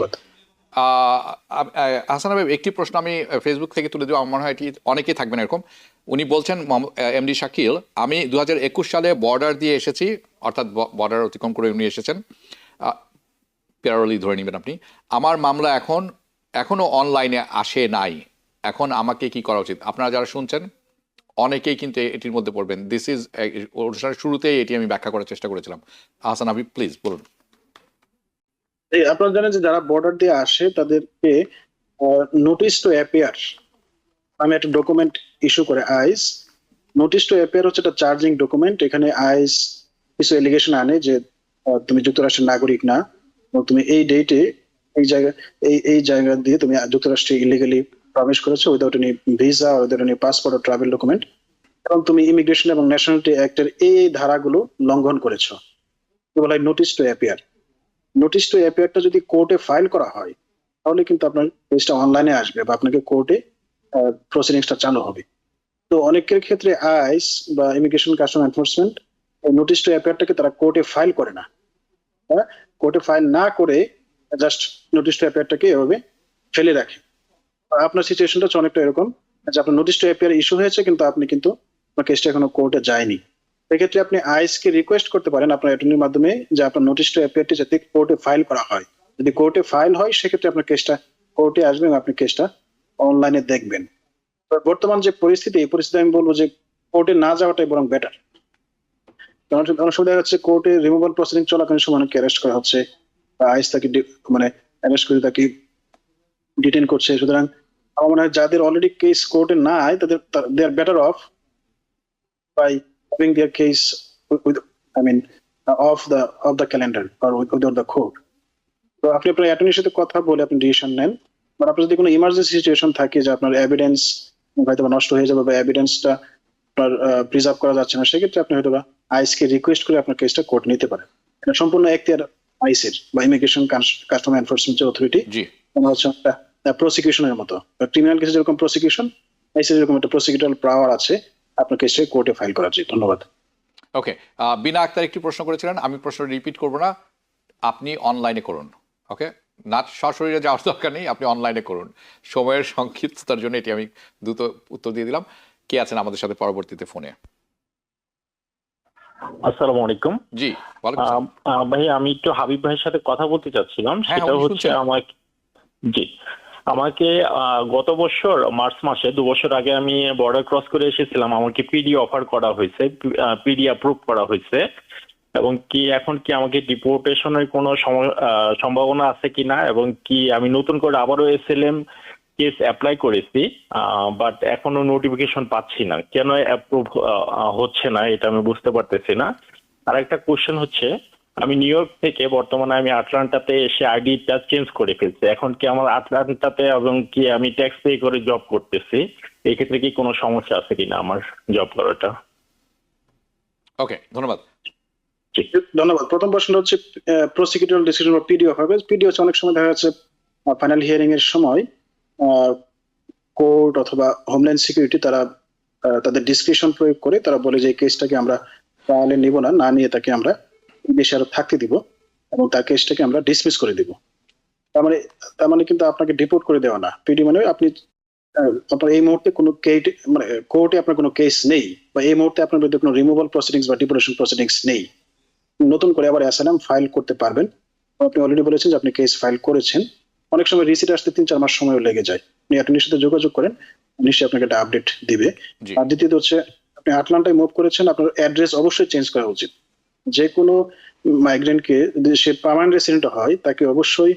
হাসান হাবিব, একটি প্রশ্ন আমি ফেসবুক থেকে তুলে দিব, আমার মনে হয় এটি অনেকেই থাকবেন এরকম। উনি বলছেন, এমডি শাকিল, আমি 2021 সালে বর্ডার দিয়ে এসেছি, অর্থাৎ বর্ডার অতিক্রম করে উনি এসেছেন, প্যারালি ধরে নেবেন আপনি। আমার মামলা এখনো অনলাইনে আসে নাই, এখন আমাকে কি করা উচিত? আপনারা যারা শুনছেন অনেকেই কিন্তু এটির মধ্যে পড়বেন। দিস ইজ অনুষ্ঠানের শুরুতেই এটি আমি ব্যাখ্যা করার চেষ্টা করেছিলাম। হাসান হাবিব প্লিজ বলুন। আপনারা জানেন যে যারা বর্ডার দিয়ে আসে তাদেরকে নোটিস টু অ্যাপিয়ার আমি একটা ডকুমেন্ট ইস্যু করে আইস। নোটিস টু অ্যাপিয়ার হচ্ছে একটা চার্জিং ডকুমেন্ট। এখানে আইস কিছু এলিগেশন আনে যে তুমি যুক্তরাষ্ট্রের নাগরিক না, এবং তুমি এই ডেটে এই জায়গা দিয়ে তুমি যুক্তরাষ্ট্রে ইলিগালি প্রবেশ করেছো without any visa, without any passport ও ট্রাভেল ডকুমেন্ট, এবং তুমি ইমিগ্রেশন এবং ন্যাশনালিটি অ্যাক্টের এই ধারাগুলো লঙ্ঘন করেছো। বলা হয় notice to appear. Notice to অ্যাপিয়ারটা যদি কোর্টে ফাইল করা হয় তাহলে কিন্তু আপনার কেসটা অনলাইনে আসবে বা আপনাকে কোর্টে প্রসিডিংসটা চালু হবে। তো অনেকের ক্ষেত্রে আইস বা immigration custom enforcement notice to অ্যাপিয়ারটাকে তারা কোর্টে ফাইল করে না। কোর্টে ফাইল না করে জাস্ট নোটিস টু অ্যাপিয়ারটাকে এভাবে ফেলে রাখে। আপনার সিচুয়েশনটা হচ্ছে অনেকটা এরকম যে আপনার নোটিস টু অ্যাপিয়ার ইস্যু হয়েছে কিন্তু আপনি কিন্তু আপনার কেসটা এখনো কোর্টে যায়নি। সেক্ষেত্রে আপনি আইসকে রিকোয়েস্ট করতে পারেন আপনার অ্যাটর্নির মাধ্যমে যে আপনার নোটিস টু অ্যাপিয়ারটি যাতে কোর্টে ফাইল করা হয়। যদি কোর্টে ফাইল হয় সেক্ষেত্রে আপনার কেসটা কোর্টে আসবে এবং আপনি কেসটা অনলাইনে দেখবেন। বর্তমান যে পরিস্থিতি, এই পরিস্থিতি আমি বলবো যে কোর্টে না যাওয়াটাই বরং বেটার। কারণ অনেক সময় দেখা যাচ্ছে কোর্টে রিমুভাল প্রসিডিং চলাকালীন সময় অনেককে অ্যারেস্ট করা হচ্ছে বা আইস তাকে অ্যারেস্ট করে তাকে ডিটেইন করছে। সুতরাং আমার মনে হয় যাদের অলরেডি কেস কোর্টে নাই তাদের they are better off by having their case off the calendar or without the court. তো আপনি আপনার অ্যাটর্নির সাথে কথা বলে আপনি ডিসিশন নেন। বা আপনার যদি কোনো ইমার্জেন্সি সিচুয়েশন থাকে যে আপনার এভিডেন্স হয়তো নষ্ট হয়ে যাবে বা এভিডেন্সটা আপনার প্রিজার্ভ করা যাচ্ছে না, সেক্ষেত্রে আপনি হয়তো আইসকে রিকোয়েস্ট করে আপনার কেসটা কোর্ট নিতে পারে। এটা সম্পূর্ণ এখতিয়ার আইসের বা ইমিগ্রেশন কাস্টম এনফোর্সমেন্ট অথরিটি। জি, হচ্ছে একটা প্রসিকিউশনের মতো, ক্রিমিনাল কেসে যেরকম প্রসিকিউশন, আইসের যেরকম একটা প্রসিকিউটর পাওয়ার আছে আপনার কেসটা কোর্টে ফাইল করার। জি, ধন্যবাদ। ওকে। বিনা আক্তার একটি প্রশ্ন করেছিলেন, আমি প্রশ্ন রিপিট করব না, আপনি অনলাইনে করুন। ওকে, না সশরীরে যাওয়ার দরকার নেই, আপনি অনলাইনে করুন। সময়ের সংক্ষিপ্ততার জন্য এটি আমি দ্রুত উত্তর দিয়ে দিলাম। কে আছেন আমাদের সাথে পরবর্তীতে ফোনে? আসসালামু আলাইকুম। জি, ওয়ালাইকুম আসসালাম। ভাই আমি একটু হাবিব ভাইয়ের সাথে কথা বলতে চাচ্ছিলাম। হ্যাঁ, সেটা উনি হচ্ছে শুনছেন। জি, আমাকে গত বছর মার্চ মাসে 2 বছর আগে আমি বর্ডার ক্রস করে এসেছিলাম। আমাকে পিডি অফার করা হয়েছে, পিডি অ্যাপ্রুভ করা হয়েছে, এবং কি এখন কি আমাকে ডিপোর্টেশনের কোনো সম্ভাবনা আছে কিনা, এবং কি আমি নতুন করে আবারও এসএলএম কেস অ্যাপ্লাই করেছি, বাট এখনো নোটিফিকেশন পাচ্ছি না। কেন অ্যাপ্রুভ হচ্ছে না এটা আমি বুঝতে পারতেছি না। আর একটা কোশ্চেন হচ্ছে, আমি নিউ ইয়র্ক থেকে বর্তমানে আমি আটলান্টাতে এসে আইডিটা চেঞ্জ করে ফেলছি। এখন কি আমার আটলান্টাতে এবং কি আমি ট্যাক্স পে করে জব করতেছি, এই ক্ষেত্রে কি কোনো সমস্যা আছে কিনা আমার জব করাটা? ওকে, ধন্যবাদ। ধন্যবাদ। প্রথম প্রশ্ন হচ্ছে প্রসিকিউটর ডিসিশন বা পিডিও হবে। পিডিও হচ্ছে অনেক সময় দেখা যাচ্ছে ফাইনাল হিয়ারিং এর সময় কোর্ট অথবা হোমল্যান্ড সিকিউরিটি তারা তাদের ডিসক্রিপশন প্রয়োগ করে তারা বলে যে এই কেসটাকে আমরা ট্রায়ালে নিব না, না নিয়ে তাকে আমরা দেশে আরো থাকতে দিব এবং তার কেসটাকে আমরা ডিসমিস করে দিব। তার মানে কিন্তু আপনাকে ডিপোর্ট করে দেওয়া না। পিডি মানে আপনি আপনার এই মুহূর্তে কোনো মানে কোর্টে আপনার কোনো কেস নেই, বা এই মুহূর্তে আপনার বিরুদ্ধে কোনো রিমুভাল প্রসিডিংস বা ডিপোর্টেশন প্রসিডিংস নেই। নতুন করে আবার অ্যাসাইলাম ফাইল করতে পারবেন। আপনি অলরেডি বলেছেন যে আপনি কেস ফাইল করেছেন। অনেক সময় রিসিট আসতে 3-4 মাস সময়ও লেগে যায়। আপনি অ্যাটর্নির সাথে যোগাযোগ করেন, নিশ্চয়ই আপনাকে একটা আপডেট দিবে। জি। আর দ্বিতীয়ত হচ্ছে আপনি আটলান্টায় মুভ করেছেন, আপনার অ্যাড্রেস অবশ্যই চেঞ্জ করা উচিত। যে কোনো মাইগ্রেন্টকে যদি সে পার্মানেন্ট রেসিডেন্ট হয় তাকে অবশ্যই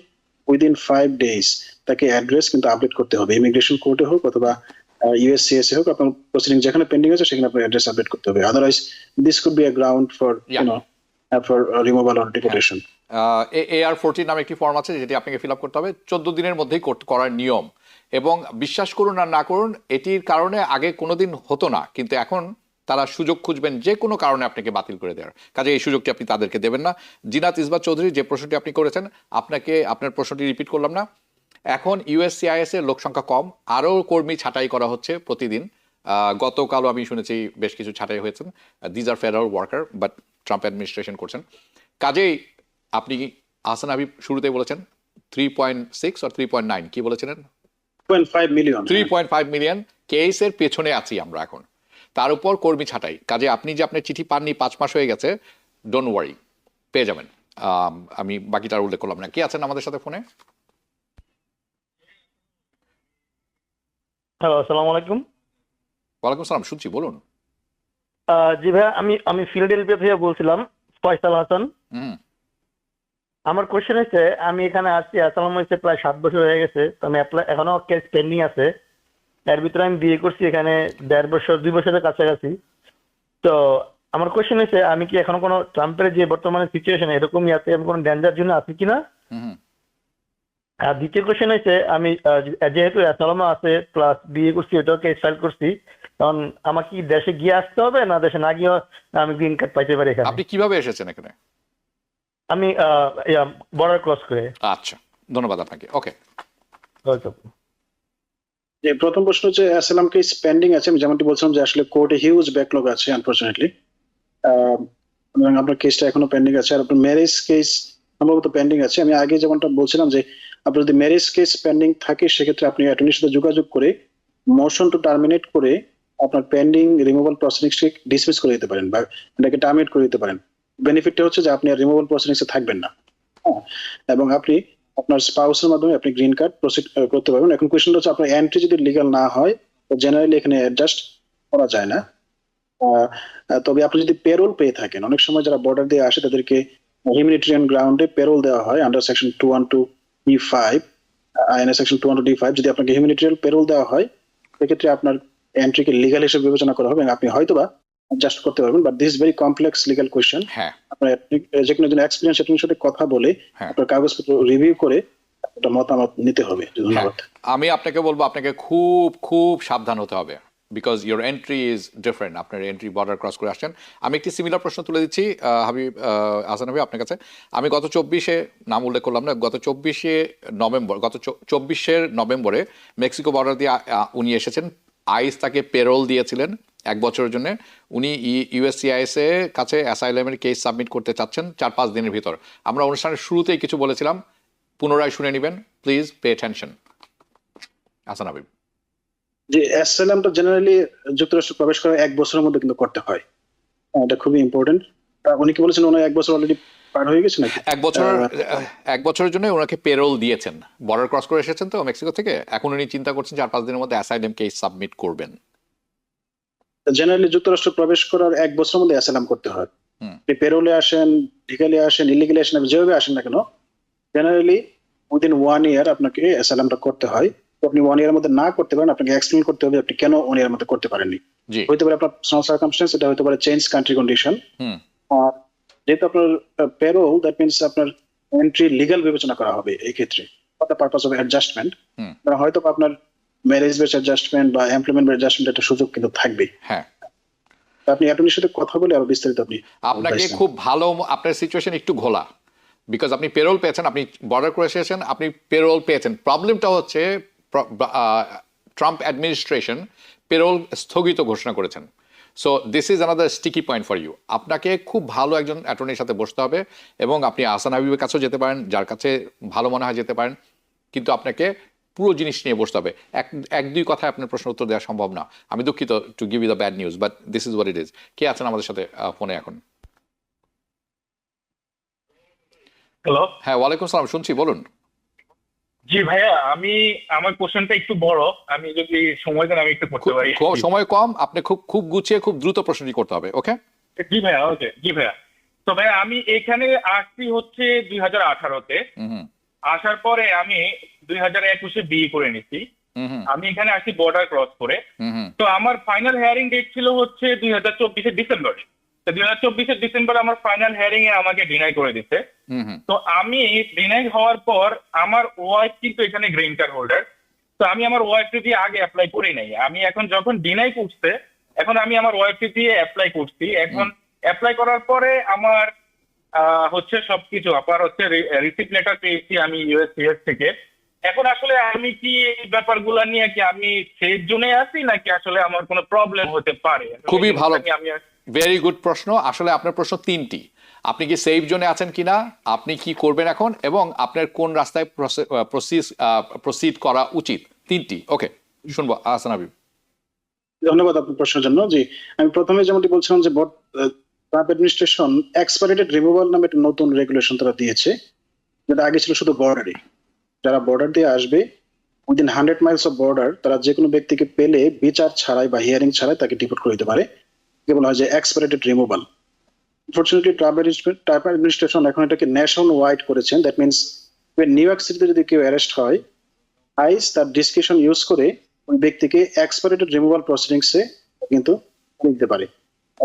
উইদিন 5 days তাকে অ্যাড্রেস কিন্তু আপডেট করতে হবে। ইমিগ্রেশন কোর্টে হোক অথবা ইউএসসিএস হোক, আপনার প্রসিডিং যেখানে পেন্ডিং আছে সেখানে আপনার অ্যাড্রেস আপডেট করতে হবে। Otherwise this could be a ground for for removal or deportation. AR-14 নামে একটি ফর্ম আছে যেটি আপনাকে ফিল আপ করতে হবে, 14 দিনের মধ্যেই করার নিয়ম। এবং বিশ্বাস করুন আর না করুন, এটির কারণে আগে কোনোদিন হতো না, কিন্তু এখন তারা সুযোগ খুঁজবেন যে কোনো কারণে আপনাকে বাতিল করে দেওয়ার। কাজে এই সুযোগটি আপনি তাদেরকে দেবেন না। জিনাত ইসবাত চৌধুরী, যে প্রশ্নটি আপনি করেছেন, আপনার প্রশ্নটি রিপিট করলাম না। এখন ইউএসসিআইএস এর লোক সংখ্যা কম, আরও কর্মী ছাঁটাই করা হচ্ছে প্রতিদিন। গতকালও আমি শুনেছি বেশ কিছু ছাঁটাই হয়েছেন। These are federal worker, but Trump administration করছেন। কাজেই আপনি আহসান হাবিব শুরুতেই বলেছেন 3.6 আর 3.9 কি বলেছিলেন? 3.5 মিলিয়ন। 3.5 মিলিয়ন কেসের পেছনে আছি আমরা এখন, তার উপর কর্মী ছাঁটাই। কাজে আপনি যে আপনার চিঠি পাননি, 5 মাস হয়ে গেছে, ডোন্ট ওয়ারি, পেয়ে যাবেন। আমি বাকিটার উল্লেখ করলাম না। কে আছেন আমাদের সাথে ফোনে? হ্যালো, আসসালামু আলাইকুম। ওয়ালাইকুম সালাম, শুনছি, বলুন। জি ভাইয়া, আমি ফিলাডেলফিয়া থেকে বলছিলাম, ফয়সাল হাসান। হুম। আমার কোশ্চেন হচ্ছে, আমি এখানে আসছি আসালাম হয়েছে প্রায় 7 বছর হয়ে গেছে। তো আমি এখনো কেস পেন্ডিং আছে। এর ভিতরে আমি বিয়ে করছি এখানে 1.5 বছর 2 বছরের কাছাকাছি। তো আমার কোশ্চেন হচ্ছে, আমি কি এখনো কোনো ট্রাম্পের যে বর্তমানে সিচুয়েশন এরকম ইয়াতে আমি কোনো ডেঞ্জার জন্য আছি কিনা? আর দ্বিতীয় কোশ্চেন হচ্ছে, আমি যেহেতু অ্যাসালামও আছে প্লাস বিয়ে করছি, ওটাও কেস ফাইল করছি, তখন আমার কি দেশে গিয়ে আসতে হবে, না দেশে না গিয়ে আমি গ্রিন কার্ড পাইতে পারি এখানে? আপনি কিভাবে এসেছেন এখানে? আমি বর্ডার ক্রস করে। আচ্ছা, ধন্যবাদ আপনাকে। ওকে। যে প্রথম প্রশ্ন হচ্ছে অ্যাসাইলাম কেস পেন্ডিং আছে। আমি যেমনটি বলছিলাম যে আসলে কোর্টে হিউজ ব্যাকলগ আছে আনফরচুনেটলি, এবং আপনার কেসটা এখনো পেন্ডিং আছে। আর আপনার ম্যারেজ কেস সম্ভবত পেন্ডিং আছে। আমি আগে যেমনটা বলছিলাম যে আপনার যদি ম্যারেজ কেস পেন্ডিং থাকে সেক্ষেত্রে আপনি অ্যাটর্নির সাথে যোগাযোগ করে মোশন টু টার্মিনেট করে আপনার পেন্ডিং রিমুভাল প্রসিডিংসকে ডিসমিস করে দিতে পারেন বা এটাকে টার্মিনেট করে দিতে পারেন। বেনিফিটটা হচ্ছে যে আপনি আর রিমুভাল প্রসিডিংসে থাকবেন না, এবং আপনি আপনার স্পাউসের মাধ্যমে আপনি গ্রিন কার্ড প্রসিড করতে পারবেন। এখন কোয়েশ্চনটা হচ্ছে আপনার এন্ট্রি যদি লিগ্যাল না হয় তো জেনারেলি এখানে অ্যাডজাস্ট করা যায় না। তবে আপনি যদি পেরোল পেয়ে থাকেন, অনেক সময় যারা বর্ডার দিয়ে আসে তাদেরকে হিউম্যানিটেরিয়ান গ্রাউন্ডে পেরোল দেওয়া হয় under section 212D5, INS section 212D5। যদি আপনাকে হিউম্যানিটেরিয়ান পেরোল দেওয়া হয় সেক্ষেত্রে আপনার এন্ট্রিকে লিগ্যাল হিসেবে বিবেচনা করা হবে এবং আপনি হয়তোবা অ্যাডজাস্ট করতে পারবেন। But this very complex legal question. হ্যাঁ, আপনার যে কোনো একজন এক্সপিরিয়েন্স অ্যাটর্নির সাথে কথা বলে আপনার কাগজপত্র রিভিউ করে একটা মতামত নিতে হবে। ধন্যবাদ। আমি আপনাকে বলবো, আপনাকে খুব খুব সাবধান হতে হবে। Because your entry is different, আপনার এন্ট্রি বর্ডার ক্রস করে আসছেন। আমি একটি সিমিলার প্রশ্ন তুলে দিচ্ছি হাবিব হাসান হাবিব আপনার কাছে। আমি গত 24-এ নাম উল্লেখ করলাম না, গত 24 নভেম্বরে মেক্সিকো বর্ডার দিয়ে উনি এসেছেন। আইস তাকে পেরোল দিয়েছিলেন 1 বছরের জন্য। উনি ইউএসসিআইএস এর কাছে অ্যাসাইলামের কেস সাবমিট করতে চাচ্ছেন 4-5 দিনের ভিতর। আমরা অনুষ্ঠানের শুরুতেই কিছু বলেছিলাম, পুনরায় শুনে নেবেন, please pay attention. Hasan Habib. যে অ্যাসাইলামটা জেনারেলি যুক্তরাষ্ট্র প্রবেশ করার 1 বছরের মধ্যে কিন্তু করতে হয়, এটা খুবই ইম্পর্টেন্ট। উনি কি বলেছেন ওনার 1 বছর অলরেডি পার হয়ে গেছে নাকি? 1 বছরের জন্য ওনাকে পেরোল দিয়েছেন, বর্ডার ক্রস করে এসেছেন তো মেক্সিকো থেকে। এখন উনি চিন্তা করছেন 4-5 দিনের মধ্যে অ্যাসাইলাম কেস সাবমিট করবেন। জেনারেলি যুক্তরাষ্ট্র প্রবেশ করার 1 বছরের মধ্যে অ্যাসাইলাম করতে হয়। আপনি পেরোলে আসেন, লিগালি আসেন, ইলিগালি আসেন, আপনি যেভাবে আসেন না কেন, জেনারেলি উইদিন 1 ইয়ার আপনাকে অ্যাসাইলামটা করতে হয়। আপনি 1 ইয়ারের মধ্যে না করতে পারেন, আপনাকে এক্সপ্লেইন করতে হবে আপনি কেন 1 ইয়ারের মধ্যে করতে পারেননি। হতে পারে আপনার পার্সোনাল সার্কামস্টেন্স, এটা হতে পারে চেঞ্জ কান্ট্রি কন্ডিশন। আর যেহেতু আপনার পেরোল, দ্যাট মিনস আপনার এন্ট্রি লিগ্যাল বিবেচনা করা হবে এই ক্ষেত্রে, for the purpose of adjustment. হয়তো আপনার ম্যারেজ বেস অ্যাডজাস্টমেন্ট বা এমপ্লয়মেন্ট বেস অ্যাডজাস্টমেন্ট একটা সুযোগ কিন্তু থাকবেই। হ্যাঁ, আপনি অ্যাটর্নির সাথে কথা বলে আরো বিস্তারিত আপনাকে খুব ভালো, আপনার সিচুয়েশন একটু ঘোলা, বিকজ আপনি পেরোল পেয়েছেন, আপনি বর্ডার করে এসেছেন, আপনি পেরোল পেয়েছেন। প্রবলেমটা হচ্ছে ট্রাম্প অ্যাডমিনিস্ট্রেশন পেরোল স্থগিত ঘোষণা করেছেন। So this is another sticky point for you. আপনাকে খুব ভালো একজন অ্যাটর্নির সাথে বসতে হবে, এবং আপনি হাসান হাবিবের কাছেও যেতে পারেন, যার কাছে ভালো মনে হয় যেতে পারেন, কিন্তু আপনাকে পুরো জিনিস নিয়ে বসতে হবে। 1-2 কথায় আপনার প্রশ্ন উত্তর দেওয়া সম্ভব না। আমি দুঃখিত to give you the bad news, but this is what it is. কে আছেন আমাদের সাথে ফোনে এখন? হ্যালো, হ্যাঁ, ওয়ালাইকুম সালাম, শুনছি, বলুন। জি ভাইয়া, আমার কোশ্চেনটা একটু বড়, আমি যদি সময় দেন আমি একটু করতে পারি। সময় কম, আপনি খুব গুছিয়ে খুব দ্রুত প্রশ্নটি করতে হবে। ওকে জি ভাইয়া, ওকে। জি ভাইয়া, তো ভাইয়া আমি এখানে আসছি হচ্ছে 2018-তে। আসার পরে আমি 2021-এ বিয়ে করে নিছি। আমি এখানে আসছি বর্ডার ক্রস করে। তো আমার ফাইনাল হিয়ারিং ডেট ছিল হচ্ছে 2024-এর ডিসেম্বরে। তো 2024-এর ডিসেম্বরে আমার ফাইনাল হিয়ারিং এ আমাকে ডিনাই করে দিতে। তো আমি ডিনাই হওয়ার পর আমার ওয়াইফ কিন্তু এখানে গ্রিন কার্ড হোল্ডার। তো আমি আমার ওয়াইফকে দিয়ে আগে অ্যাপ্লাই করি নাই। আমি এখন যখন ডিনাই করছে, এখন আমি আমার ওয়াইফকে দিয়ে অ্যাপ্লাই করছি। এখন অ্যাপ্লাই করার পরে আমার হচ্ছে সবকিছু আপনার হচ্ছে রিসিপ্ট লেটার পেয়েছি আমি ইউএসসিএস থেকে। এখন আসলে আমি কি এই ব্যাপারগুলো নিয়ে কি আমি সেফ জোনে আছি নাকি আসলে আমার কোনো প্রবলেম হতে পারে? খুবই ভালো, ভেরি গুড প্রশ্ন। আসলে আপনার প্রশ্ন 3টি। আপনি কি সেফ জোনে আছেন কিনা, আপনি কি করবেন এখন, এবং আপনার কোন রাস্তায় প্রসিড করা উচিত, 3টি। ওকে, শুনবো হাসান হাবিব। ধন্যবাদ আপনার প্রশ্নের জন্য। জি, আমি প্রথমে যেমনটি বলছিলাম যে ট্রাম্প অ্যাডমিনিস্ট্রেশন এক্সপাইরেটেড রিমুভাল নামে একটা নতুন রেগুলেশন তারা দিয়েছে, যেটা আগে ছিল শুধু বর্ডারে। যারা বর্ডার দিয়ে আসবে উইদিন 100 মাইলস অফ বর্ডার, তারা যে কোনো ব্যক্তিকে পেলে বিচার ছাড়াই বা হিয়ারিং ছাড়াই তাকে ডিপোর্ট করে দিতে পারে। বলা হয় যে এক্সপাইরেটেড রিমুভাল। আনফরচুনেটলি ট্রাম্প অ্যাডমিনিস্ট্রেশন এখন এটাকে ন্যাশন ওয়াইড করেছেন। দ্যাট মিনস নিউ ইয়র্ক সিটিতে যদি কেউ অ্যারেস্ট হয়, আইস তার ডিসক্রিপশন ইউজ করে ওই ব্যক্তিকে এক্সপাইরেটেড রিমুভাল প্রসিডিংসে কিন্তু দিতে পারে,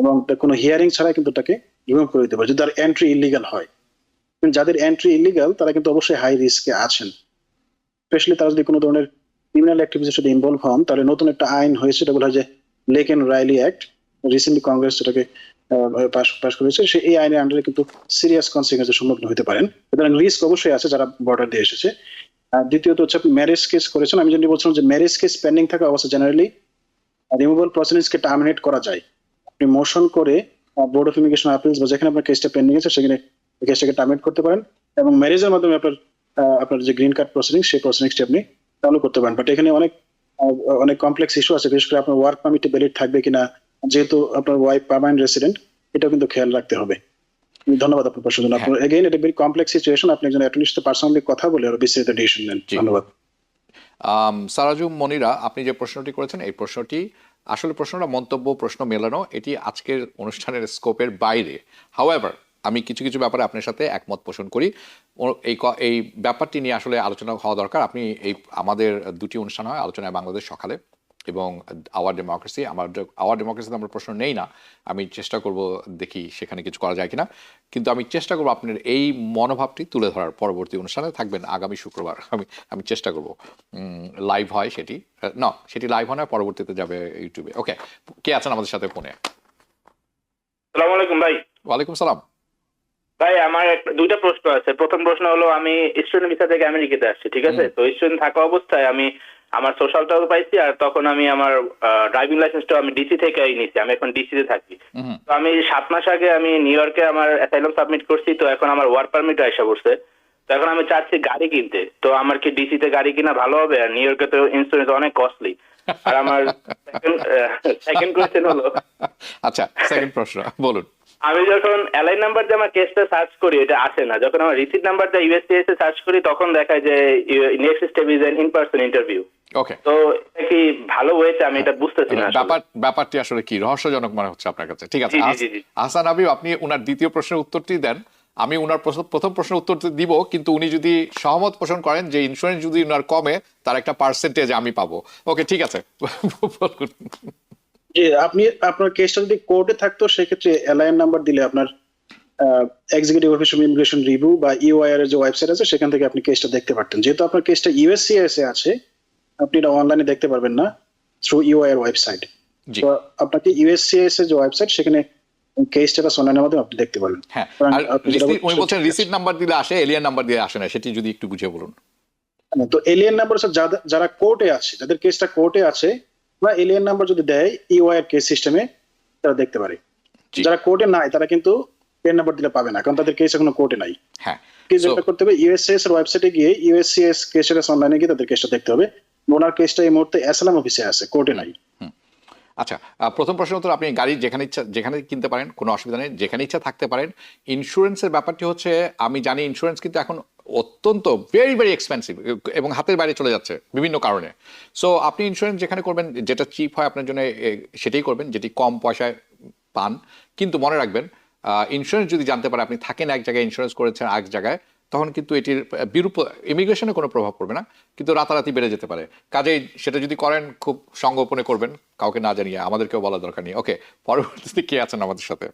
এবং কোনো হিয়ারিং ছাড়াই কিন্তু তাকে রিমুভ করে দিতে পারে যদি তার এন্ট্রি ইলিগাল হয়। যাদের এন্ট্রি ইলিগাল তারা কিন্তু অবশ্যই হাই রিস্কে আছেন, স্পেশালি তারা যদি কোনো ধরনের ক্রিমিনাল অ্যাক্টিভিটির সাথে ইনভলভ হন। তাহলে নতুন একটা আইন হয়েছে, এটা বলা হয় যে Laken Riley Act. Recently Congress যেটাকে পাস করেছে, সেই এই আইনের আন্ডারে কিন্তু সিরিয়াস কনসিকুয়েন্সের সম্মুখীন হতে পারেন। সুতরাং রিস্ক অবশ্যই আছে যারা বর্ডার দিয়ে এসেছে। দ্বিতীয়ত হচ্ছে আপনি ম্যারেজ কেস করেছেন। আমি যদি বলছিলাম যে ম্যারেজ কেস পেন্ডিং থাকা অবস্থা জেনারেলি রিমুভাল প্রসিডিংসকে টার্মিনেট করা যায়। আপনি মোশন করে বোর্ড অফ ইমিগ্রেশন আপিলস বা যেখানে আপনার কেসটা পেন্ডিং আছে সেখানে কেসটাকে টার্মিনেট করতে পারেন, এবং ম্যারেজের মাধ্যমে আপনার যে গ্রিন কার্ড প্রসিডিংস সেই প্রসিডিংসটি আপনি চালু করতে পারেন। বাট এখানে অনেক কমপ্লেক্স ইস্যু আছে, বিশেষ করে আপনার ওয়ার্ক পারমিটে ভ্যালিড থাকবে কিনা, যেহেতু আপনার ওয়াইফ পার্মানেন্ট রেসিডেন্ট, এটাও কিন্তু খেয়াল রাখতে হবে। ধন্যবাদ আপনার প্রশ্নের জন্য। আপনার এগেইন এটা ভেরি কমপ্লেক্স সিচুয়েশন, আপনি একজন অ্যাটর্নির সাথে পার্সোনালি কথা বলে আরো বিস্তারিত ডিসিশন নেন। ধন্যবাদ। সারাজু মনিরা, আপনি যে প্রশ্নটি করেছেন এই প্রশ্নটি আসলে প্রশ্নটা মন্তব্য প্রশ্ন মেলানো, এটি আজকের অনুষ্ঠানের স্কোপের বাইরে। হাউএভার আমি কিছু কিছু ব্যাপারে আপনার সাথে একমত পোষণ করি। এই ব্যাপারটি নিয়ে আসলে আলোচনা হওয়া দরকার। আপনি আমাদের 2টি অনুষ্ঠান হয় আলোচনায় বাংলাদেশ সকালে, এবং আওয়ার ডেমোক্রেসি। আওয়ার ডেমোক্রেসিতে আমরা প্রশ্ন নেই না, আমি চেষ্টা করব দেখি সেখানে কিছু করা যায় কিনা, কিন্তু আমি চেষ্টা করবো আপনার এই মনোভাবটি তুলে ধরার। পরবর্তী অনুষ্ঠানে থাকবেন আগামী শুক্রবার, আমি চেষ্টা করব লাইভ হয় সেটি, না সেটি লাইভ হয় না, পরবর্তীতে যাবে ইউটিউবে। ওকে, কে আছেন আমাদের সাথে ফোনে? আসসালামু আলাইকুম ভাই। ওয়ালাইকুম সালাম। ভাই আমার দুইটা প্রশ্ন আছে। প্রথম প্রশ্ন হলো, আমি স্টুডেন্ট ভিসা থেকে আমেরিকাতে আসছি, ঠিক আছে? তো স্টুডেন্ট থাকা অবস্থায় আমি আমার সোশ্যালটাও পাইছি, আর তখন আমি আমার ড্রাইভিং লাইসেন্সটাও আমি ডিসি থেকে নিয়েছি। আমি এখন ডিসিতে থাকি। তো আমি 7 মাস আগে আমি নিউ ইয়র্কে আমার অ্যাসাইলাম সাবমিট করছি, তো এখন আমার ওয়ার্ক পারমিট আইসা পড়ছে। তো এখন আমি চাচ্ছি গাড়ি কিনতে, তো আমার কি ডিসিতে গাড়ি কিনা ভালো হবে? আর নিউ ইয়র্কে তো ইন্স্যুরেন্স অনেক কস্টলি। আর আমার সেকেন্ড কোয়েশ্চেন হলো, আচ্ছা সেকেন্ড প্রশ্ন বলুন। আমি যখন এলআই নাম্বার দিয়ে আমার কেসটা সার্চ করি, এটা আসে না। যখন আমার রিসিট নাম্বার দিয়ে ইউএসসিএস এ সার্চ করি, তখন দেখায় যে next step is an in person interview. Okay, তো এটা কি ভালো হয়েছে? আমি এটা বুঝতেছি না। ব্যাপারটি আসলে কি রহস্যজনক মনে হচ্ছে আপনার কাছে? ঠিক আছে, জি। আহসান হাবিব, আপনি ওনার দ্বিতীয় প্রশ্নের উত্তরটি দেন, আমি ওনার প্রথম প্রশ্নের উত্তর দিব, কিন্তু উনি যদি সহমত পোষণ করেন যে ইন্স্যুরেন্স যদি ওনার কমে তার একটা পার্সেন্টেজ আমি পাবো। ওকে ঠিক আছে, বলুন। যে আপনার কেসটা যদি কোর্টে থাকতো, সেক্ষেত্রে এলআইএন নাম্বার দিলে আপনার executive office of immigration review বা ইউআইআর এর যে ওয়েবসাইট আছে সেখান থেকে আপনি কেসটা দেখতে পারতেন। যেহেতু আপনার কেসটা ইউএসসিএস এ আছে, আপনি এটা অনলাইনে দেখতে পারবেন না থ্রু ইউআইআর ওয়েবসাইট। তো আপনাকে ইউএসসিএস এর যে ওয়েবসাইট, সেখানে কেস স্ট্যাটাস অনলাইনের মাধ্যমে আপনি দেখতে পারবেন। হ্যাঁ, আর উনি বলছেন রিসিট নাম্বার দিলে আসে, এলিয়ান নাম্বার দিয়ে আসে না, সেটি যদি একটু বুঝিয়ে বলুন। তো এলিয়ান নাম্বার যারা কোর্টে আছে, যাদের কেসটা কোর্টে আছে, বা এলিয়ান নাম্বার যদি দেয় ইউআইআর কেস সিস্টেমে, তারা দেখতে পারে। যারা কোর্টে নাই তারা কিন্তু এর নাম্বার দিলে পাবে না, কারণ তাদের কেস এখনো কোর্টে নাই। হ্যাঁ, কেস যেটা করতে হবে, ইউএসসিএস এর ওয়েবসাইটে গিয়ে ইউএসসিএস কেস স্ট্যাটাস অনলাইনে গিয়ে তাদের কেসটা দেখতে হবে। ওনার কেসটা এই মুহূর্তে অ্যাসাইলাম অফিসে আছে, কোর্টে নাই। আচ্ছা, প্রথম প্রশ্ন উত্তর, আপনি গাড়ি যেখানে কিনতে পারেন, কোনো অসুবিধা নেই, যেখানে ইচ্ছা থাকতে পারেন। ইন্স্যুরেন্সের ব্যাপারটি হচ্ছে, আমি জানি ইন্স্যুরেন্স কিন্তু এখন অত্যন্ত ভেরি ভেরি এক্সপেন্সিভ এবং হাতের বাইরে চলে যাচ্ছে বিভিন্ন কারণে। সো আপনি ইন্স্যুরেন্স যেখানে করবেন, যেটা চিপ হয় আপনার জন্য সেটাই করবেন, যেটি কম পয়সায় পান। কিন্তু মনে রাখবেন, ইন্স্যুরেন্স যদি জানতে পারে আপনি থাকেন এক জায়গায়, ইন্স্যুরেন্স করেছেন এক জায়গায়, তখন কিন্তু এটির বিরূপ ইমিগ্রেশনে কোনো প্রভাব পড়বে না, কিন্তু রাতারাতি বেড়ে যেতে পারে। কাজেই সেটা যদি করেন খুব সংগোপনে করবেন, কাউকে না জানিয়ে, আমাদেরকেও বলার দরকার নেই। ওকে, পরবর্তীতে কে আছেন আমাদের সাথে?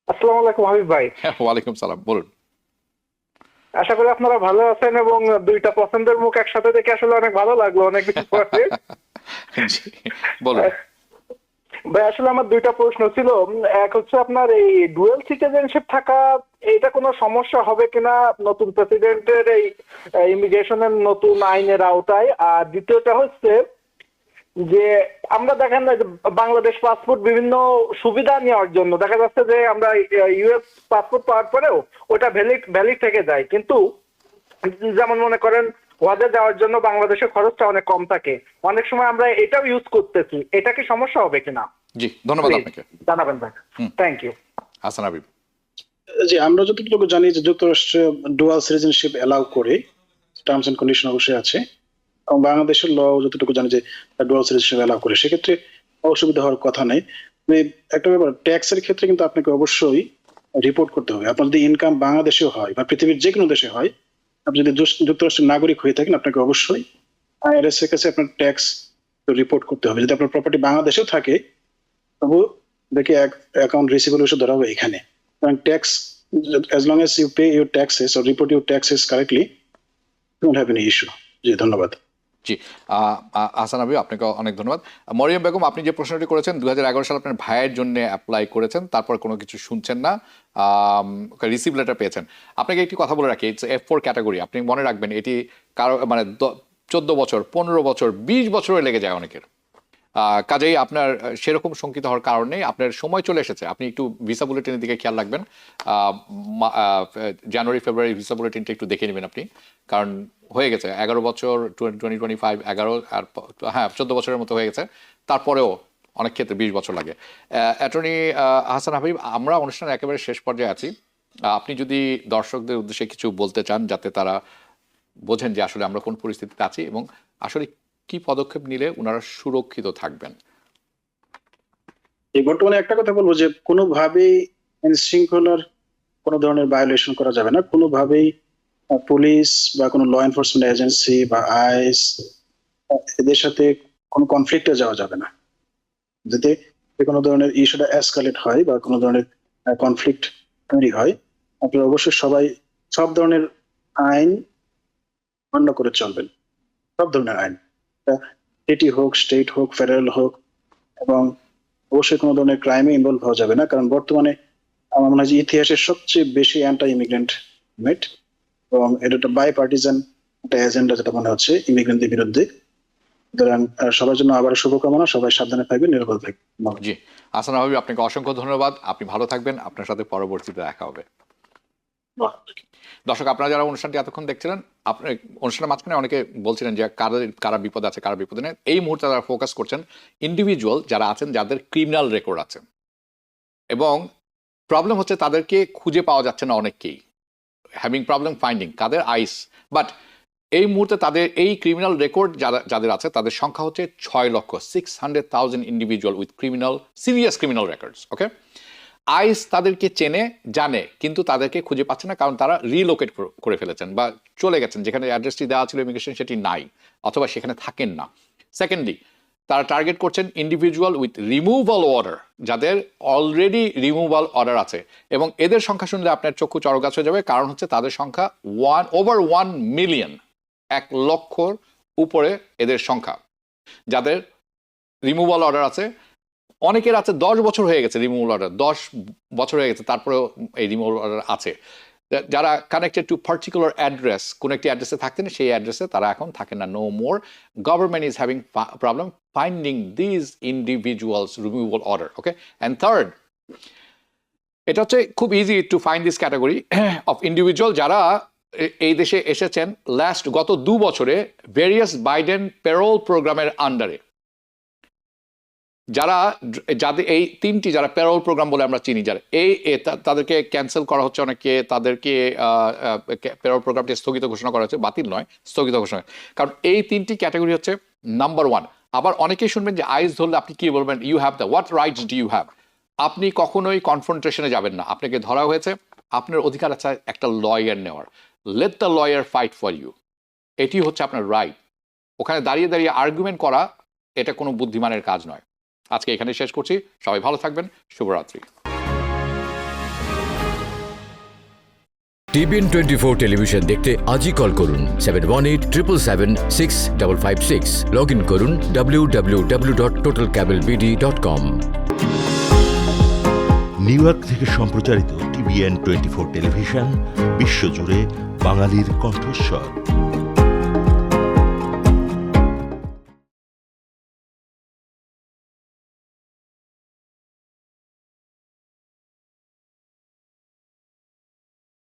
আসসালামু আলাইকুম হাবিব ভাই। ওয়ালাইকুম সালাম, বলুন। আশা করি আপনারা ভালো আছেন, এবং দুইটা পছন্দের মুখ একসাথে দেখে আসলে অনেক ভালো লাগলো, অনেক কিছু পরে। বলুন ভাই, আসলে আমার দুইটা প্রশ্ন ছিল। এক হচ্ছে, আপনার এই ডুয়েল সিটিজেনশিপ থাকা, এটা কোনো সমস্যা হবে কিনা নতুন প্রেসিডেন্টের এই ইমিগ্রেশনের নতুন আইনের আওতায়? আর দ্বিতীয়টা হচ্ছে যে, আমরা দেখেন না যে বাংলাদেশ পাসপোর্ট বিভিন্ন সুবিধা নেওয়ার জন্য দেখা যাচ্ছে যে আমরা ইউএস পাসপোর্ট পাওয়ার পরেও ওটা ভ্যালিড থেকে যায়, কিন্তু যেমন মনে করেন ওয়াজে যাওয়ার জন্য বাংলাদেশের খরচটা অনেক কম থাকে, অনেক সময় আমরা এটাও ইউজ করতেছি। এটা কি সমস্যা হবে কিনা? জি, ধন্যবাদ আপনাকে, জানাবেন ভাই। Thank you. হাসান হাবিব। যে আমরা যতটুকু জানি যে যুক্তরাষ্ট্র ডুয়াল সিটিজেনশিপ এলাও করে, টার্মস এন্ড কন্ডিশন অবশ্যই আছে, এবং বাংলাদেশের ল যতটুকু জানি যে ডুয়াল সিটিজেনশিপ এলাও করে, সেক্ষেত্রে অসুবিধা হওয়ার কথা নেই। একটা ব্যাপার, ট্যাক্সের ক্ষেত্রে কিন্তু আপনাকে অবশ্যই রিপোর্ট করতে হবে। আপনার যদি ইনকাম বাংলাদেশে হয় বা পৃথিবীর যে কোনো দেশে হয়, আপনি যদি যুক্তরাষ্ট্রের নাগরিক হয়ে থাকেন, আপনাকে অবশ্যই আইআরএস এর কাছে আপনার ট্যাক্স রিপোর্ট করতে হবে। যদি আপনার প্রপার্টি বাংলাদেশেও থাকে, তবু দেখে অ্যাকাউন্ট রিসিভেবল হিসেবে ধরা হবে এখানে। কারণ tax, as long as you pay your taxes or report your taxes correctly, you don't have any issue. জি, ধন্যবাদ। জি, হাসান হাবিব, আপনাকে অনেক ধন্যবাদ। মরিয়ম বেগম, আপনি যে প্রশ্নটি করেছেন, 2011 সালে আপনার ভাইয়ের জন্য অ্যাপ্লাই করেছেন, তারপর কোনো কিছু শুনছেন না, রিসিভ লেটার পেয়েছেন। আপনাকে একটি কথা বলে রাখি, ইটস F4 ক্যাটাগরি। আপনি মনে রাখবেন, এটি কারো মানে 14 বছর, 15 বছর, 20 বছরও লেগে যায় অনেকের। কাজেই আপনার সেরকম শঙ্কিত হওয়ার কারণ নেই, আপনার সময় চলে এসেছে। আপনি একটু ভিসা বুলেটিনের দিকে খেয়াল রাখবেন, জানুয়ারি ফেব্রুয়ারি ভিসা বুলেটিনটা একটু দেখে নেবেন আপনি, কারণ হয়ে গেছে 11 বছর, 2025 11, আর হ্যাঁ 14 বছরের মতো হয়ে গেছে, তারপরেও অনেক ক্ষেত্রে 20 বছর লাগে। অ্যাটর্নি হাসান হাবিব, আমরা অনুষ্ঠানের একেবারে শেষ পর্যায়ে আছি। আপনি যদি দর্শকদের উদ্দেশ্যে কিছু বলতে চান, যাতে তারা বোঝেন যে আসলে আমরা কোন পরিস্থিতিতে আছি এবং আসলে কি পদক্ষেপ নিলে ওনারা সুরক্ষিত থাকবেন। এই বর্তমানে একটা কথা বলবো যে কোনোভাবেই আইন শৃঙ্খলার কোনো ধরনের ভায়োলেশন করা যাবে না। কোনোভাবেই পুলিশ বা কোনো ল এনফোর্সমেন্ট এজেন্সি বা আইস এদের সাথে কোনো কনফ্লিক্টে যাওয়া যাবে না, যাতে কোনো ধরনের ইস্যুটা এসকালেট হয় বা কোনো ধরনের কনফ্লিক্ট তৈরি হয়। আপনারা অবশ্যই সবাই সব ধরনের আইন মান্য করে চলবেন, সব ধরনের আইন, সিটি হোক, স্টেট হোক, ফেডারেল হোক, এবং অবশ্যই কোনো ধরনের ক্রাইমে ইনভলভ হওয়া যাবে না, কারণ বর্তমানে আমার মনে হয় যে ইতিহাসের সবচেয়ে বেশি অ্যান্টি ইমিগ্রেন্ট মুভমেন্ট, এবং এটা একটা বাই পার্টিজান একটা এজেন্ডা যেটা মনে হচ্ছে ইমিগ্রেন্টদের বিরুদ্ধে। সুতরাং সবার জন্য আবার শুভকামনা, সবাই সাবধানে থাকবেন, নিরাপদ থাকবেন। জি, আহসান হাবিব, আপনাকে অসংখ্য ধন্যবাদ। আপনি ভালো থাকবেন, আপনার সাথে পরবর্তীতে দেখা হবে। দর্শক, আপনারা যারা অনুষ্ঠানটি এতক্ষণ দেখছিলেন, আপনার অনুষ্ঠানের মাঝখানে অনেকে বলছিলেন যে কারা বিপদ আছে, কারা বিপদে নেই। এই মুহূর্তে তারা ফোকাস করছেন ইন্ডিভিজুয়াল যারা আছেন, যাদের ক্রিমিনাল রেকর্ড আছে, এবং প্রবলেম হচ্ছে তাদেরকে খুঁজে পাওয়া যাচ্ছে না অনেককেই, হ্যাভিং প্রবলেম ফাইন্ডিং কাদের আইস। বাট এই মুহূর্তে তাদের এই ক্রিমিনাল রেকর্ড যাদের আছে তাদের সংখ্যা হচ্ছে 6,600,000 individual with serious criminal records. Okay, ICE তাদেরকে চেনে, জানে, কিন্তু তাদেরকে খুঁজে পাচ্ছে না, কারণ তারা রিলোকেট করে ফেলেছেন বা চলে গেছেন, যেখানে অ্যাড্রেসটি দেওয়া ছিল ইমিগ্রেশন সেটি নাই, অথবা সেখানে থাকেন না। সেকেন্ডলি, তারা টার্গেট করছেন ইন্ডিভিজুয়াল উইথ রিমুভাল অর্ডার, যাদের অলরেডি রিমুভাল অর্ডার আছে, এবং এদের সংখ্যা শুনলে আপনার চক্ষু চড়গাছ হয়ে যাবে, কারণ হচ্ছে তাদের সংখ্যা ওভার 1 মিলিয়ন, 1 লক্ষর উপরে এদের সংখ্যা, যাদের রিমুভাল অর্ডার আছে। অনেকের আছে 10 বছর হয়ে গেছে রিমুভাল অর্ডার, 10 বছর হয়ে গেছে, তারপরেও এই রিমুভাল অর্ডার আছে। যারা কানেক্টেড টু পার্টিকুলার অ্যাড্রেস, কোন একটি অ্যাড্রেসে থাকতেন, সেই অ্যাড্রেসে তারা এখন থাকেন না, no more. Government is having problem finding these individuals removal order. Okay, and third, এটা হচ্ছে খুব easy to find this category of individual যারা এই দেশে এসেছেন গত 2 বছরে ভেরিয়াস বাইডেন পেরোল প্রোগ্রামের আন্ডারে। যাদের এই 3টি যারা পেরোল প্রোগ্রাম বলে আমরা চিনি, যারা তাদেরকে ক্যান্সেল করা হচ্ছে, অনেকে তাদেরকে পেরোল প্রোগ্রামটি স্থগিত ঘোষণা করা হচ্ছে, বাতিল নয়, স্থগিত ঘোষণা। কারণ এই 3টি ক্যাটাগরি হচ্ছে নাম্বার 1। আবার অনেকেই শুনবেন যে আইস ধরলে আপনি কি বলবেন, you have the what rights do you have. আপনি কখনোই কনফ্রন্টেশনে যাবেন না, আপনাকে ধরা হয়েছে, আপনার অধিকার আছে একটা লয়ার নেওয়ার। Let the lawyer fight for you, এটি হচ্ছে আপনার রাইট। ওখানে দাঁড়িয়ে দাঁড়িয়ে আর্গুমেন্ট করা এটা কোনো বুদ্ধিমানের কাজ নয়। আজকে এখানে শেষ করছি, সবাই ভালো থাকবেন, শুভরাত্রি। TBN 24 টেলিভিশন দেখতে আজই কল করুন 7187776556। লগ ইন করুন www.totalcablebd.com। নিউ ইয়র্ক থেকে সম্প্রচারিত TBN 24 টেলিভিশন বিশ্বজুড়ে বাঙালির কণ্ঠস্বর।